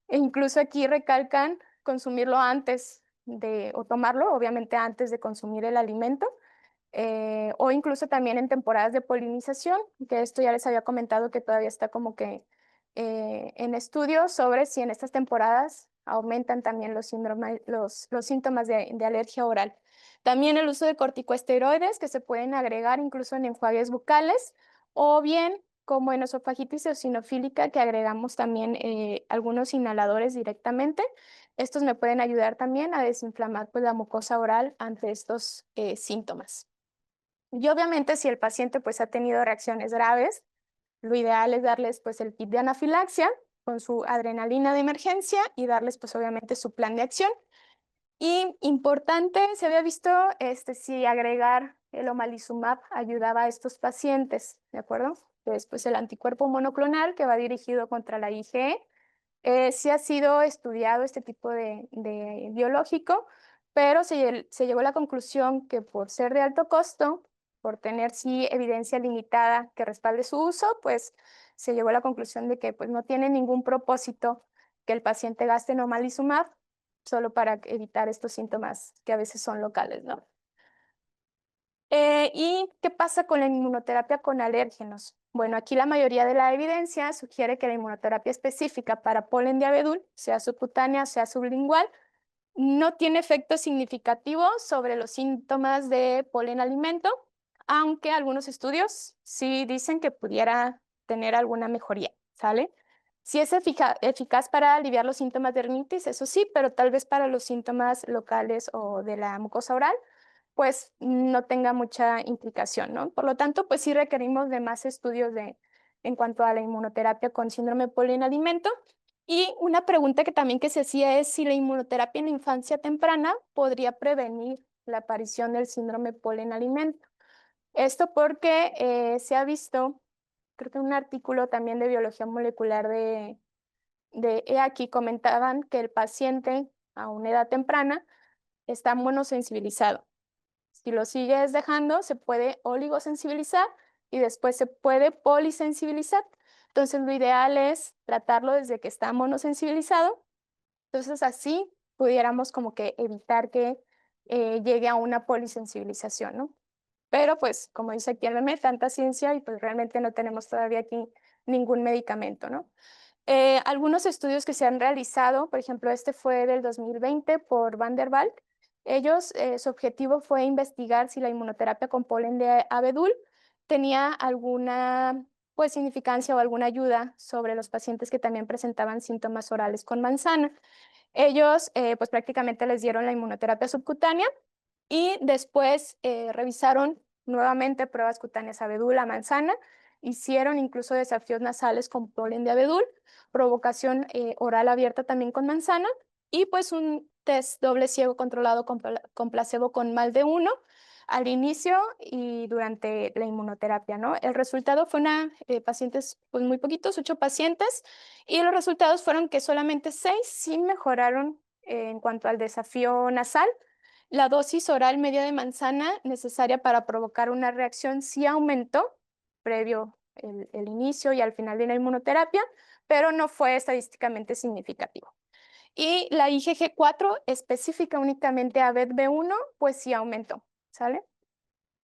S1: e incluso aquí recalcan consumirlo antes o tomarlo, obviamente antes de consumir el alimento o incluso también en temporadas de polinización, que esto ya les había comentado que todavía está como que en estudio sobre si en estas temporadas aumentan también los síntomas de alergia oral. También el uso de corticosteroides que se pueden agregar incluso en enjuagues bucales o bien como en esofagitis eosinofílica que agregamos también algunos inhaladores directamente. Estos me pueden ayudar también a desinflamar pues, la mucosa oral ante estos síntomas. Y obviamente si el paciente pues ha tenido reacciones graves, lo ideal es darles pues el kit de anafilaxia con su adrenalina de emergencia y darles pues obviamente su plan de acción. Y importante, se había visto si agregar el omalizumab ayudaba a estos pacientes, ¿de acuerdo? Después el anticuerpo monoclonal que va dirigido contra la IgE. Sí ha sido estudiado este tipo de biológico, pero se llegó a la conclusión que por ser de alto costo, por tener sí evidencia limitada que respalde su uso, pues se llegó a la conclusión de que pues, no tiene ningún propósito que el paciente gaste nomalizumab solo para evitar estos síntomas que a veces son locales, ¿no? ¿Y qué pasa con la inmunoterapia con alérgenos? Bueno, aquí la mayoría de la evidencia sugiere que la inmunoterapia específica para polen de abedul, sea subcutánea, sea sublingual, no tiene efecto significativo sobre los síntomas de polen alimento, aunque algunos estudios sí dicen que pudiera tener alguna mejoría, ¿sale? Sí es eficaz para aliviar los síntomas de rinitis, eso sí, pero tal vez para los síntomas locales o de la mucosa oral pues no tenga mucha implicación, ¿no? Por lo tanto, pues sí requerimos de más estudios en cuanto a la inmunoterapia con síndrome polinalimento. Y una pregunta que también que se hacía es si la inmunoterapia en la infancia temprana podría prevenir la aparición del síndrome polinalimento. Esto porque se ha visto, creo que en un artículo también de biología molecular de aquí comentaban que el paciente a una edad temprana está monosensibilizado. Si lo sigues dejando, se puede oligosensibilizar y después se puede polisensibilizar. Entonces, lo ideal es tratarlo desde que está monosensibilizado. Entonces, así pudiéramos como que evitar que llegue a una polisensibilización, ¿no? Pero pues, como dice aquí el meme, tanta ciencia y pues realmente no tenemos todavía aquí ningún medicamento, ¿no? Algunos estudios que se han realizado, por ejemplo, este fue del 2020 por Van der Valk. Ellos, su objetivo fue investigar si la inmunoterapia con polen de abedul tenía alguna pues, significancia o alguna ayuda sobre los pacientes que también presentaban síntomas orales con manzana. Ellos, pues prácticamente les dieron la inmunoterapia subcutánea y después revisaron nuevamente pruebas cutáneas abedul a manzana, hicieron incluso desafíos nasales con polen de abedul, provocación oral abierta también con manzana y pues un test doble ciego controlado con placebo con mal de 1. al inicio y durante la inmunoterapia, ¿no? El resultado fue pacientes, pues muy poquitos, 8 pacientes, y los resultados fueron que solamente 6 sí mejoraron en cuanto al desafío nasal. La dosis oral media de manzana necesaria para provocar una reacción sí aumentó previo el inicio y al final de la inmunoterapia, pero no fue estadísticamente significativo. Y la IgG4 específica únicamente a BET-B1, pues sí aumentó, ¿sale?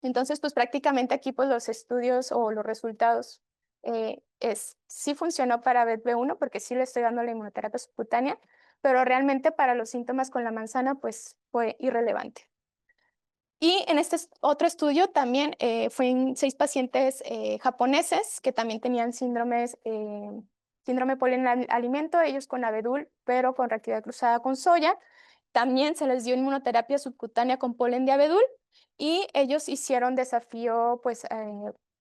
S1: Entonces, pues prácticamente aquí pues los estudios o los resultados sí funcionó para BET-B1 porque sí le estoy dando la inmunoterapia subcutánea, pero realmente para los síntomas con la manzana pues fue irrelevante. Y en este otro estudio también fue en 6 pacientes japoneses que también tenían síndrome polen alimento, ellos con abedul, pero con reactividad cruzada con soya. También se les dio inmunoterapia subcutánea con polen de abedul y ellos hicieron desafío pues,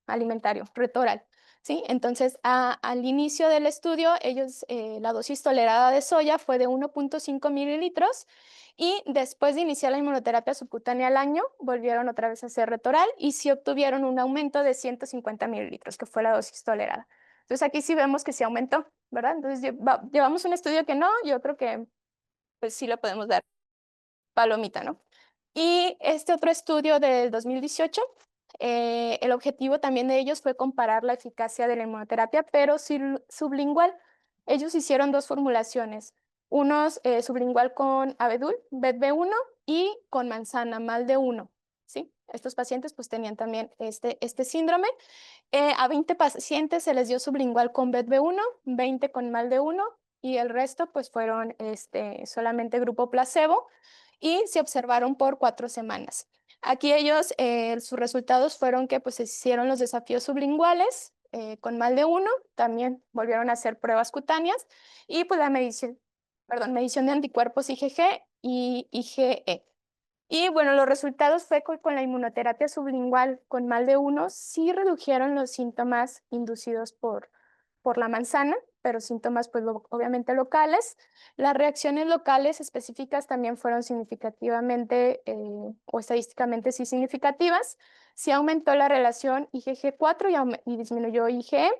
S1: alimentario, retoral. ¿Sí? Entonces, al inicio del estudio, la dosis tolerada de soya fue de 1.5 mililitros y después de iniciar la inmunoterapia subcutánea al año, volvieron otra vez a hacer retoral y sí obtuvieron un aumento de 150 mililitros, que fue la dosis tolerada. Entonces aquí sí vemos que sí aumentó, ¿verdad? Entonces llevamos un estudio que no y otro que pues sí le podemos dar palomita, ¿no? Y este otro estudio del 2018, el objetivo también de ellos fue comparar la eficacia de la inmunoterapia, pero sublingual. Ellos hicieron 2 formulaciones, unos sublingual con abedul, BET-B1, y con manzana, MALD1, ¿sí? Estos pacientes pues tenían también este síndrome. A 20 pacientes se les dio sublingual con BET-B1, 20 con MALD1, y el resto pues fueron solamente grupo placebo y se observaron por 4 semanas. Aquí ellos, sus resultados fueron que pues se hicieron los desafíos sublinguales con MALD1, también volvieron a hacer pruebas cutáneas y pues la medición de anticuerpos IgG y IgE. Y bueno, los resultados fue con la inmunoterapia sublingual con MALD1 sí redujeron los síntomas inducidos por la manzana, pero síntomas pues obviamente locales. Las reacciones locales específicas también fueron significativamente o estadísticamente sí significativas. Sí aumentó la relación IgG4 y disminuyó IgE.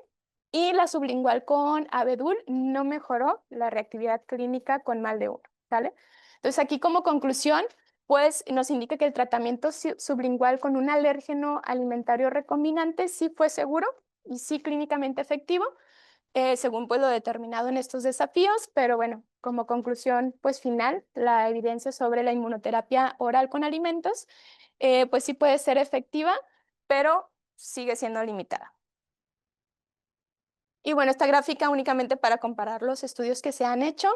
S1: Y la sublingual con abedul no mejoró la reactividad clínica con MALD1, ¿sale? Entonces aquí como conclusión, pues nos indica que el tratamiento sublingual con un alérgeno alimentario recombinante sí fue seguro y sí clínicamente efectivo, según pues lo determinado en estos desafíos, pero bueno, como conclusión pues final, la evidencia sobre la inmunoterapia oral con alimentos, pues sí puede ser efectiva, pero sigue siendo limitada. Y bueno, esta gráfica únicamente para comparar los estudios que se han hecho.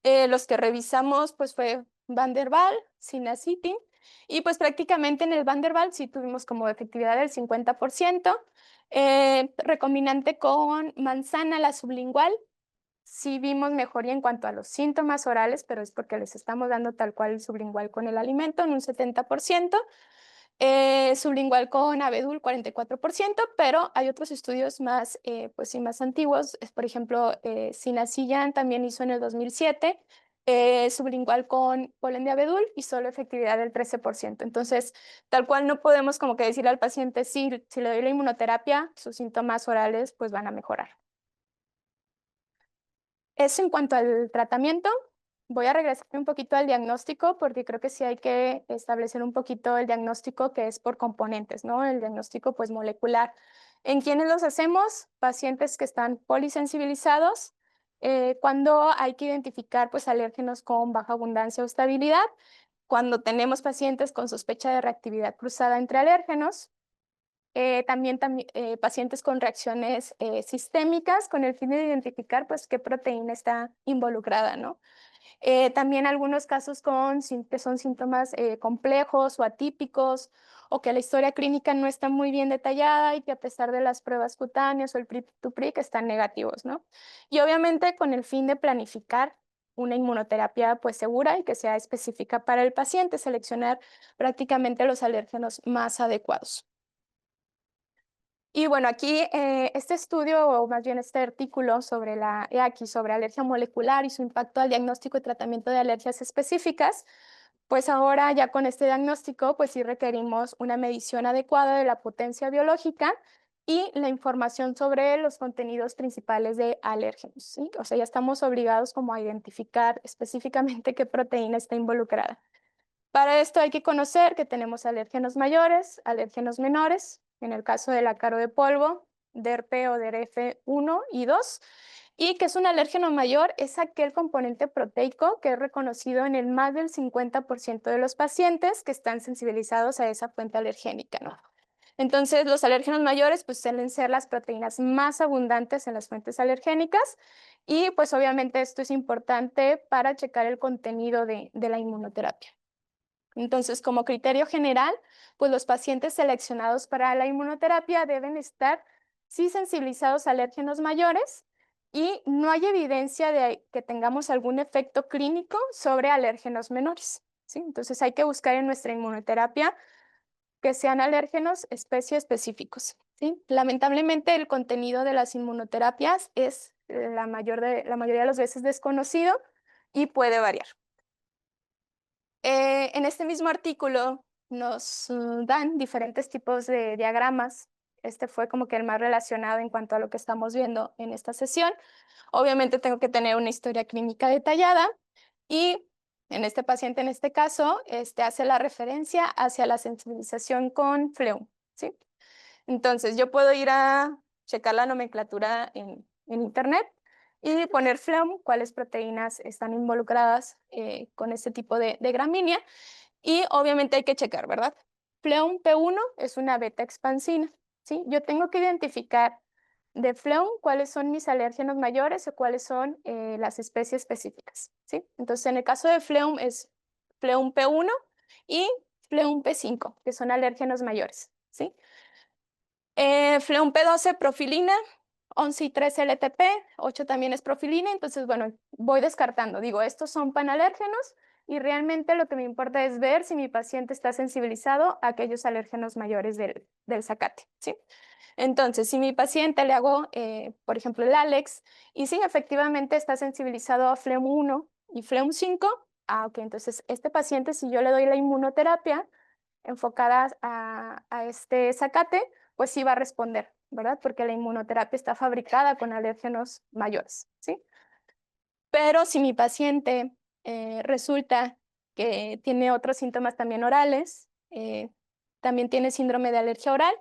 S1: Los que revisamos pues fue Van der Waal, Sinacitin, y pues prácticamente en el Van der Waal sí tuvimos como efectividad del 50%. Recombinante con manzana, la sublingual, sí vimos mejoría en cuanto a los síntomas orales, pero es porque les estamos dando tal cual el sublingual con el alimento en un 70%. Sublingual con abedul 44%, pero hay otros estudios más, pues sí, más antiguos. Por ejemplo, Sinaciyan también hizo en el 2007 sublingual con polen de abedul y solo efectividad del 13%. Entonces, tal cual no podemos como que decirle al paciente, sí, si le doy la inmunoterapia, sus síntomas orales pues van a mejorar. Eso en cuanto al tratamiento. Voy a regresar un poquito al diagnóstico porque creo que sí hay que establecer un poquito el diagnóstico que es por componentes, ¿no? El diagnóstico pues molecular. ¿En quiénes los hacemos? Pacientes que están polisensibilizados, cuando hay que identificar pues alérgenos con baja abundancia o estabilidad, cuando tenemos pacientes con sospecha de reactividad cruzada entre alérgenos, también pacientes con reacciones sistémicas con el fin de identificar pues qué proteína está involucrada, ¿no? También algunos casos que son síntomas complejos o atípicos o que la historia clínica no está muy bien detallada y que a pesar de las pruebas cutáneas o el PRIP-to-PRIC están negativos, ¿no? Y obviamente con el fin de planificar una inmunoterapia pues segura y que sea específica para el paciente, seleccionar prácticamente los alérgenos más adecuados. Y bueno, aquí este estudio, o más bien este artículo sobre la EACI, sobre alergia molecular y su impacto al diagnóstico y tratamiento de alergias específicas, Pues ahora ya con este diagnóstico, pues sí requerimos una medición adecuada de la potencia biológica y la información sobre los contenidos principales de alérgenos, ¿sí? O sea, ya estamos obligados como a identificar específicamente qué proteína está involucrada. Para esto hay que conocer que tenemos alérgenos mayores, alérgenos menores, en el caso del ácaro de polvo, DERP o DERF1 y 2, y que es un alérgeno mayor es aquel componente proteico que es reconocido en el más del 50% de los pacientes que están sensibilizados a esa fuente alergénica, ¿no? Entonces, los alérgenos mayores pues suelen ser las proteínas más abundantes en las fuentes alergénicas y pues obviamente esto es importante para checar el contenido de la inmunoterapia. Entonces, como criterio general, pues los pacientes seleccionados para la inmunoterapia deben estar sí sensibilizados a alérgenos mayores y no hay evidencia de que tengamos algún efecto clínico sobre alérgenos menores, ¿sí? Entonces hay que buscar en nuestra inmunoterapia que sean alérgenos especie específicos, ¿sí? Lamentablemente el contenido de las inmunoterapias es la mayoría de las veces desconocido y puede variar. En este mismo artículo nos dan diferentes tipos de diagramas. Este fue como que el más relacionado en cuanto a lo que estamos viendo en esta sesión. Obviamente tengo que tener una historia clínica detallada y en este paciente, en este caso, hace la referencia hacia la sensibilización con Fleum, ¿sí? Entonces, yo puedo ir a checar la nomenclatura en internet y poner Fleum, cuáles proteínas están involucradas con este tipo de gramínea. Y obviamente hay que checar, ¿verdad? Fleum P1 es una beta expansina, ¿sí? Yo tengo que identificar de Fleum cuáles son mis alérgenos mayores o cuáles son las especies específicas, ¿sí? Entonces, en el caso de Fleum es Fleum P1 y Fleum P5, que son alérgenos mayores, ¿sí? Fleum P12, profilina, 11 y 13 LTP, 8 también es profilina, entonces, bueno, voy descartando. Digo, estos son panalérgenos y realmente lo que me importa es ver si mi paciente está sensibilizado a aquellos alérgenos mayores del zacate, ¿sí? Entonces, si mi paciente le hago, por ejemplo, el Alex, y sí, efectivamente está sensibilizado a Fleum 1 y Fleum 5, ok, entonces este paciente, si yo le doy la inmunoterapia enfocada a este zacate, pues sí va a responder, ¿verdad? Porque la inmunoterapia está fabricada con alérgenos mayores, ¿sí? Pero si mi paciente resulta que tiene otros síntomas también orales, también tiene síndrome de alergia oral,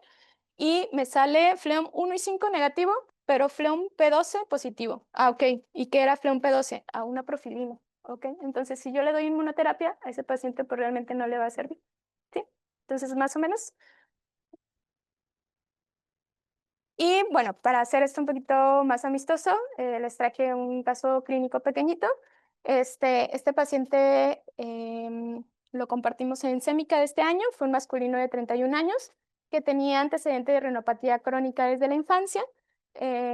S1: y me sale Fleum 1 y 5 negativo, pero Fleum P12 positivo. Ah, ok. ¿Y qué era Fleum P12? A una profilina. Ok. Entonces, si yo le doy inmunoterapia a ese paciente, pues realmente no le va a servir. ¿Sí? Entonces, más o menos. Y bueno, para hacer esto un poquito más amistoso, les traje un caso clínico pequeñito. Este paciente lo compartimos en Semica de este año, fue un masculino de 31 años que tenía antecedente de renopatía crónica desde la infancia.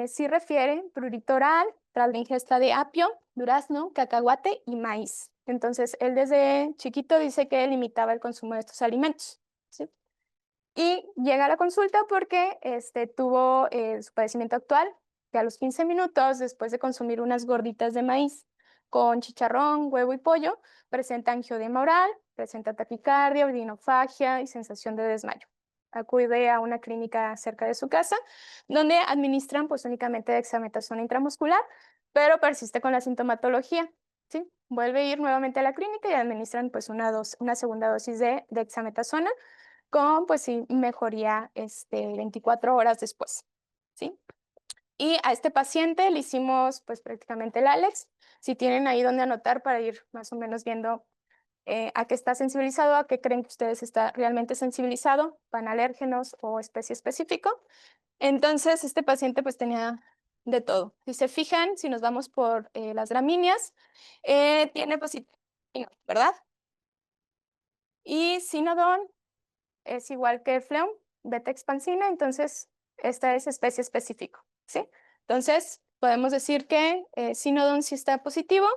S1: Sí refiere prurito oral tras la ingesta de apio, durazno, cacahuate y maíz. Entonces, él desde chiquito dice que limitaba el consumo de estos alimentos, ¿sí? Y llega a la consulta porque tuvo su padecimiento actual, que a los 15 minutos, después de consumir unas gorditas de maíz con chicharrón, huevo y pollo, presenta angioedema oral, presenta taquicardia, odinofagia y sensación de desmayo. Acude a una clínica cerca de su casa, donde administran pues únicamente dexametasona intramuscular, pero persiste con la sintomatología, ¿sí? Vuelve a ir nuevamente a la clínica y administran pues una segunda dosis de dexametasona con, pues sí, mejoría 24 horas después, ¿sí? Y a este paciente le hicimos, pues, prácticamente el Alex. Si tienen ahí donde anotar para ir más o menos viendo a qué está sensibilizado, a qué creen que ustedes está realmente sensibilizado, panalérgenos o especie específico. Entonces, este paciente, pues, tenía de todo. Si se fijan, si nos vamos por las gramíneas, tiene positivo, ¿verdad? Y Sinodon es igual que Fleum, beta expansina, entonces esta es especie específico, ¿sí? Entonces, podemos decir que Sinodon sí está positivo.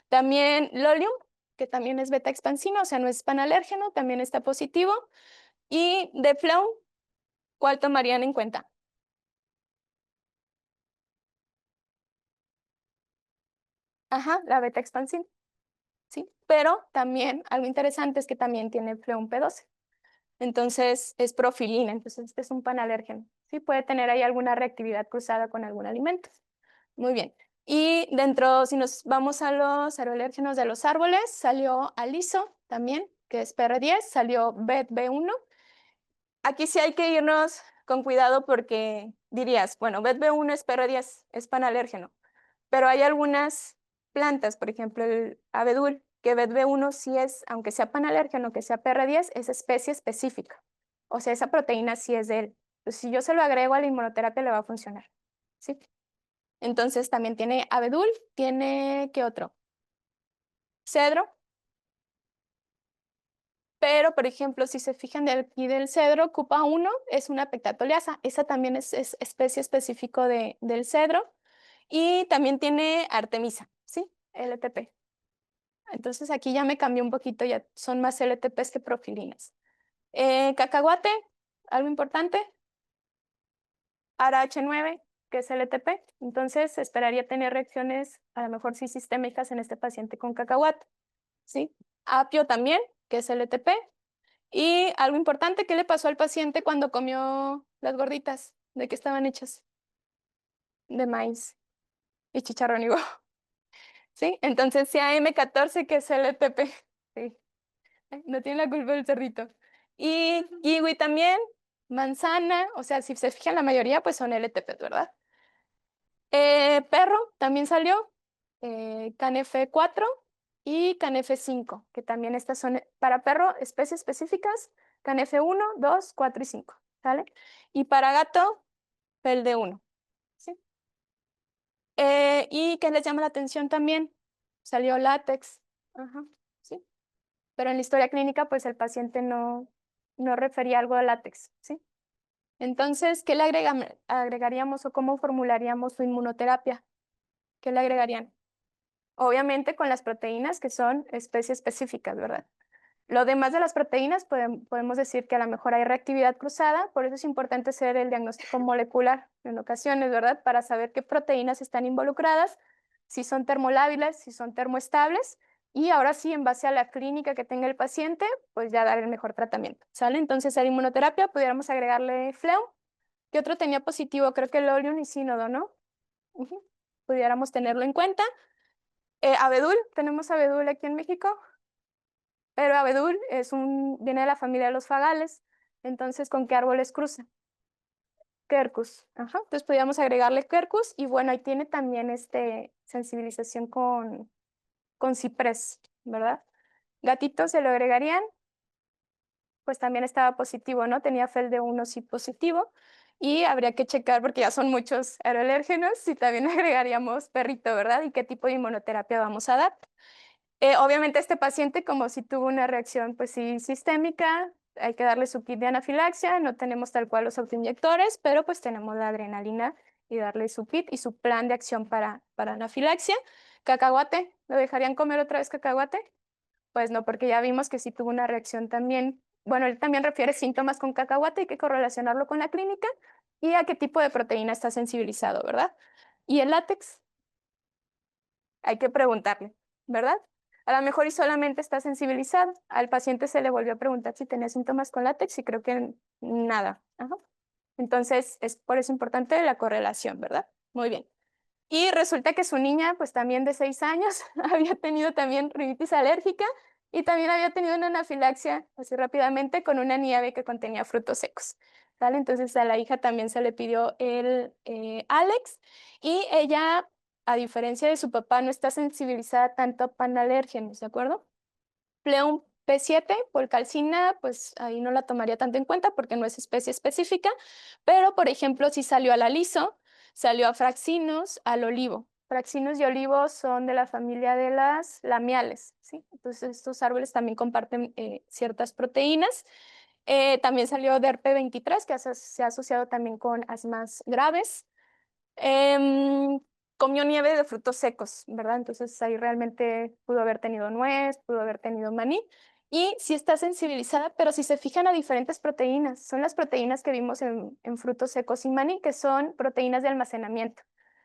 S1: También Lolium, que también es beta expansina, o sea, no es panalérgeno, también está positivo. Y de Fleum, ¿cuál tomarían en cuenta? Ajá, la beta expansina. ¿sí? Pero también algo interesante es que también tiene Fleum P12. Entonces es profilina, entonces este es un panalérgeno. Sí, puede tener ahí alguna reactividad cruzada con algún alimento. Muy bien. Y dentro, si nos vamos a los aeroalérgenos de los árboles, salió aliso también, que es PR10, salió BETB1. Aquí sí hay que irnos con cuidado porque dirías, bueno, BETB1 es PR10, es panalérgeno, pero hay algunas plantas, por ejemplo el abedul, que BETB1 sí es, aunque sea panalérgeno, que sea PR10, es especie específica. O sea, esa proteína sí es de él. Entonces, si yo se lo agrego a la inmunoterapia, le va a funcionar. ¿Sí? Entonces, también tiene abedul, tiene, ¿qué otro? Cedro. Pero, por ejemplo, si se fijan de aquí del cedro, Cupa 1 es una pectatoliasa. Esa también es especie específico del cedro. Y también tiene artemisa, ¿sí? LTP. Entonces aquí ya me cambió un poquito, ya son más LTPs que profilinas. Cacahuate, algo importante, ARH9, que es LTP. Entonces esperaría tener reacciones, a lo mejor sí sistémicas en este paciente con cacahuate, ¿sí? Apio también, que es LTP. Y algo importante, ¿qué le pasó al paciente cuando comió las gorditas? ¿De qué estaban hechas? De maíz y chicharrón y huevo, ¿sí? Entonces, CAM14, que es LTP, sí. No tiene la culpa el cerdito. Y kiwi también, manzana, o sea, si se fijan, la mayoría pues son LTP, ¿verdad? Perro también salió, CANF4 y CANF5, que también estas son para perro especies específicas, CANF1, 2, 4 y 5, ¿sale? Y para gato, PELD1, ¿sí? ¿Y qué les llama la atención también? Salió látex, ajá, ¿sí? Pero en la historia clínica, pues el paciente no refería algo de látex, ¿sí? Entonces, ¿qué le agregaríamos o cómo formularíamos su inmunoterapia? ¿Qué le agregarían? Obviamente con las proteínas que son especies específicas, ¿verdad? Lo demás de las proteínas podemos decir que a lo mejor hay reactividad cruzada, por eso es importante hacer el diagnóstico molecular en ocasiones, ¿verdad? Para saber qué proteínas están involucradas, si son termolábiles, si son termoestables, y ahora sí, en base a la clínica que tenga el paciente, pues ya dar el mejor tratamiento, ¿sale? Entonces, a la inmunoterapia pudiéramos agregarle Fleum. ¿Qué otro tenía positivo? Creo que el Oleum y sínodo, ¿no? Ujú. Pudiéramos tenerlo en cuenta. Abedul, tenemos abedul aquí en México. Pero abedul viene de la familia de los fagales. Entonces, ¿con qué árboles cruza? Quercus. Ajá. Entonces, podríamos agregarle quercus. Y bueno, ahí tiene también sensibilización con ciprés, ¿verdad? Gatito se lo agregarían. Pues también estaba positivo, ¿no? Tenía FELD1 sí positivo. Y habría que checar, porque ya son muchos aeroalérgenos, si también agregaríamos perrito, ¿verdad? Y qué tipo de inmunoterapia vamos a dar. Obviamente este paciente, como si tuvo una reacción, pues sí, sistémica, hay que darle su kit de anafilaxia, no tenemos tal cual los autoinyectores, pero pues tenemos la adrenalina y darle su kit y su plan de acción para anafilaxia. Cacahuate, ¿lo dejarían comer otra vez cacahuate? Pues no, porque ya vimos que sí tuvo una reacción también. Bueno, él también refiere síntomas con cacahuate, hay que correlacionarlo con la clínica y a qué tipo de proteína está sensibilizado, ¿verdad? Y el látex, hay que preguntarle, ¿verdad? A lo mejor y solamente está sensibilizado. Al paciente se le volvió a preguntar si tenía síntomas con látex y creo que nada. Ajá. Entonces, es por eso importante la correlación, ¿verdad? Muy bien. Y resulta que su niña, pues también de 6 años, había tenido también rinitis alérgica y también había tenido una anafilaxia así rápidamente con una nieve que contenía frutos secos. ¿Vale? Entonces a la hija también se le pidió el Alex y ella, a diferencia de su papá, no está sensibilizada tanto a panalérgenos, ¿de acuerdo? Pleum P7, polcalcina, pues ahí no la tomaría tanto en cuenta porque no es especie específica, pero por ejemplo, si salió al aliso, salió a fraxinos, al olivo. Fraxinos y olivos son de la familia de las lamiales, ¿sí? Entonces estos árboles también comparten ciertas proteínas. También salió DERP23, que se ha asociado también con asmas graves. Em, Comió nieve de frutos secos, ¿verdad? Entonces ahí realmente pudo haber tenido nuez, pudo haber tenido maní. Y sí está sensibilizada, pero si se fijan a diferentes proteínas, son las proteínas que vimos en frutos secos y maní, que son proteínas de almacenamiento.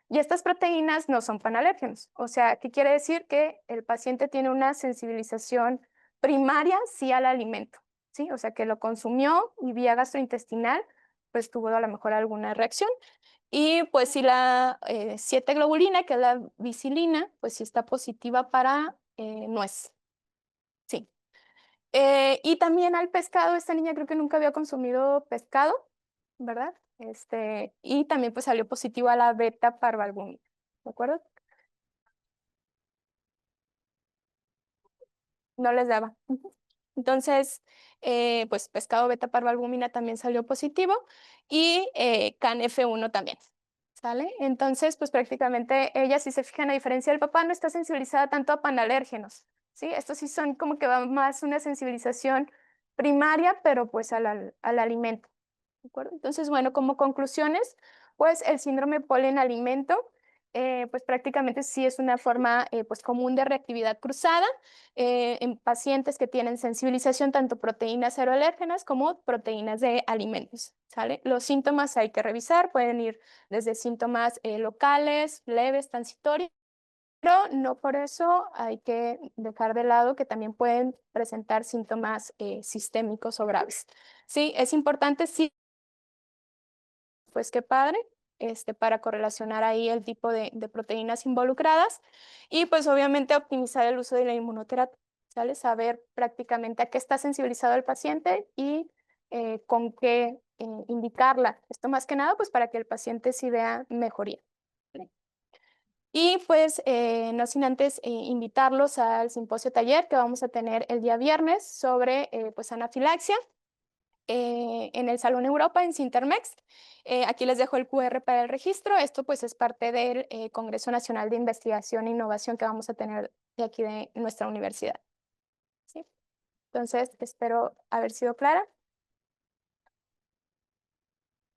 S1: Y estas proteínas no son panalérgenos. O sea, ¿qué quiere decir? Que el paciente tiene una sensibilización primaria sí al alimento, ¿sí? O sea, que lo consumió y vía gastrointestinal, pues tuvo a lo mejor alguna reacción. Y pues si la 7-globulina, que es la vicilina, pues sí está positiva para nuez. Sí. Y también al pescado, esta niña creo que nunca había consumido pescado, ¿verdad? Y también pues salió positivo a la beta parvalbúmina, ¿de acuerdo? No les daba. Ujú. Entonces, pues pescado beta parvalbúmina también salió positivo y CAN-F1 también, ¿sale? Entonces, pues prácticamente ella, si se fijan, a diferencia del papá, no está sensibilizada tanto a panalérgenos, ¿sí? Estos sí son como que va más una sensibilización primaria, pero pues al alimento, ¿de acuerdo? Entonces, bueno, como conclusiones, pues el síndrome polen-alimento, pues prácticamente sí es una forma pues común de reactividad cruzada en pacientes que tienen sensibilización tanto proteínas aeroalérgenas como proteínas de alimentos, ¿sale? Los síntomas hay que revisar, pueden ir desde síntomas locales, leves, transitorios, pero no por eso hay que dejar de lado que también pueden presentar síntomas sistémicos o graves. Sí, es importante, sí, pues qué padre, para correlacionar ahí el tipo de proteínas involucradas y pues obviamente optimizar el uso de la inmunoterapia, ¿sale? Saber prácticamente a qué está sensibilizado el paciente y con qué indicarla. Esto más que nada pues para que el paciente sí vea mejoría. ¿Vale? Y pues no sin antes invitarlos al simposio taller que vamos a tener el día viernes sobre pues anafilaxia en el Salón Europa, en Sintermex. Aquí les dejo el QR para el registro. Esto pues es parte del Congreso Nacional de Investigación e Innovación que vamos a tener de aquí de nuestra universidad. ¿Sí? Entonces, espero haber sido clara.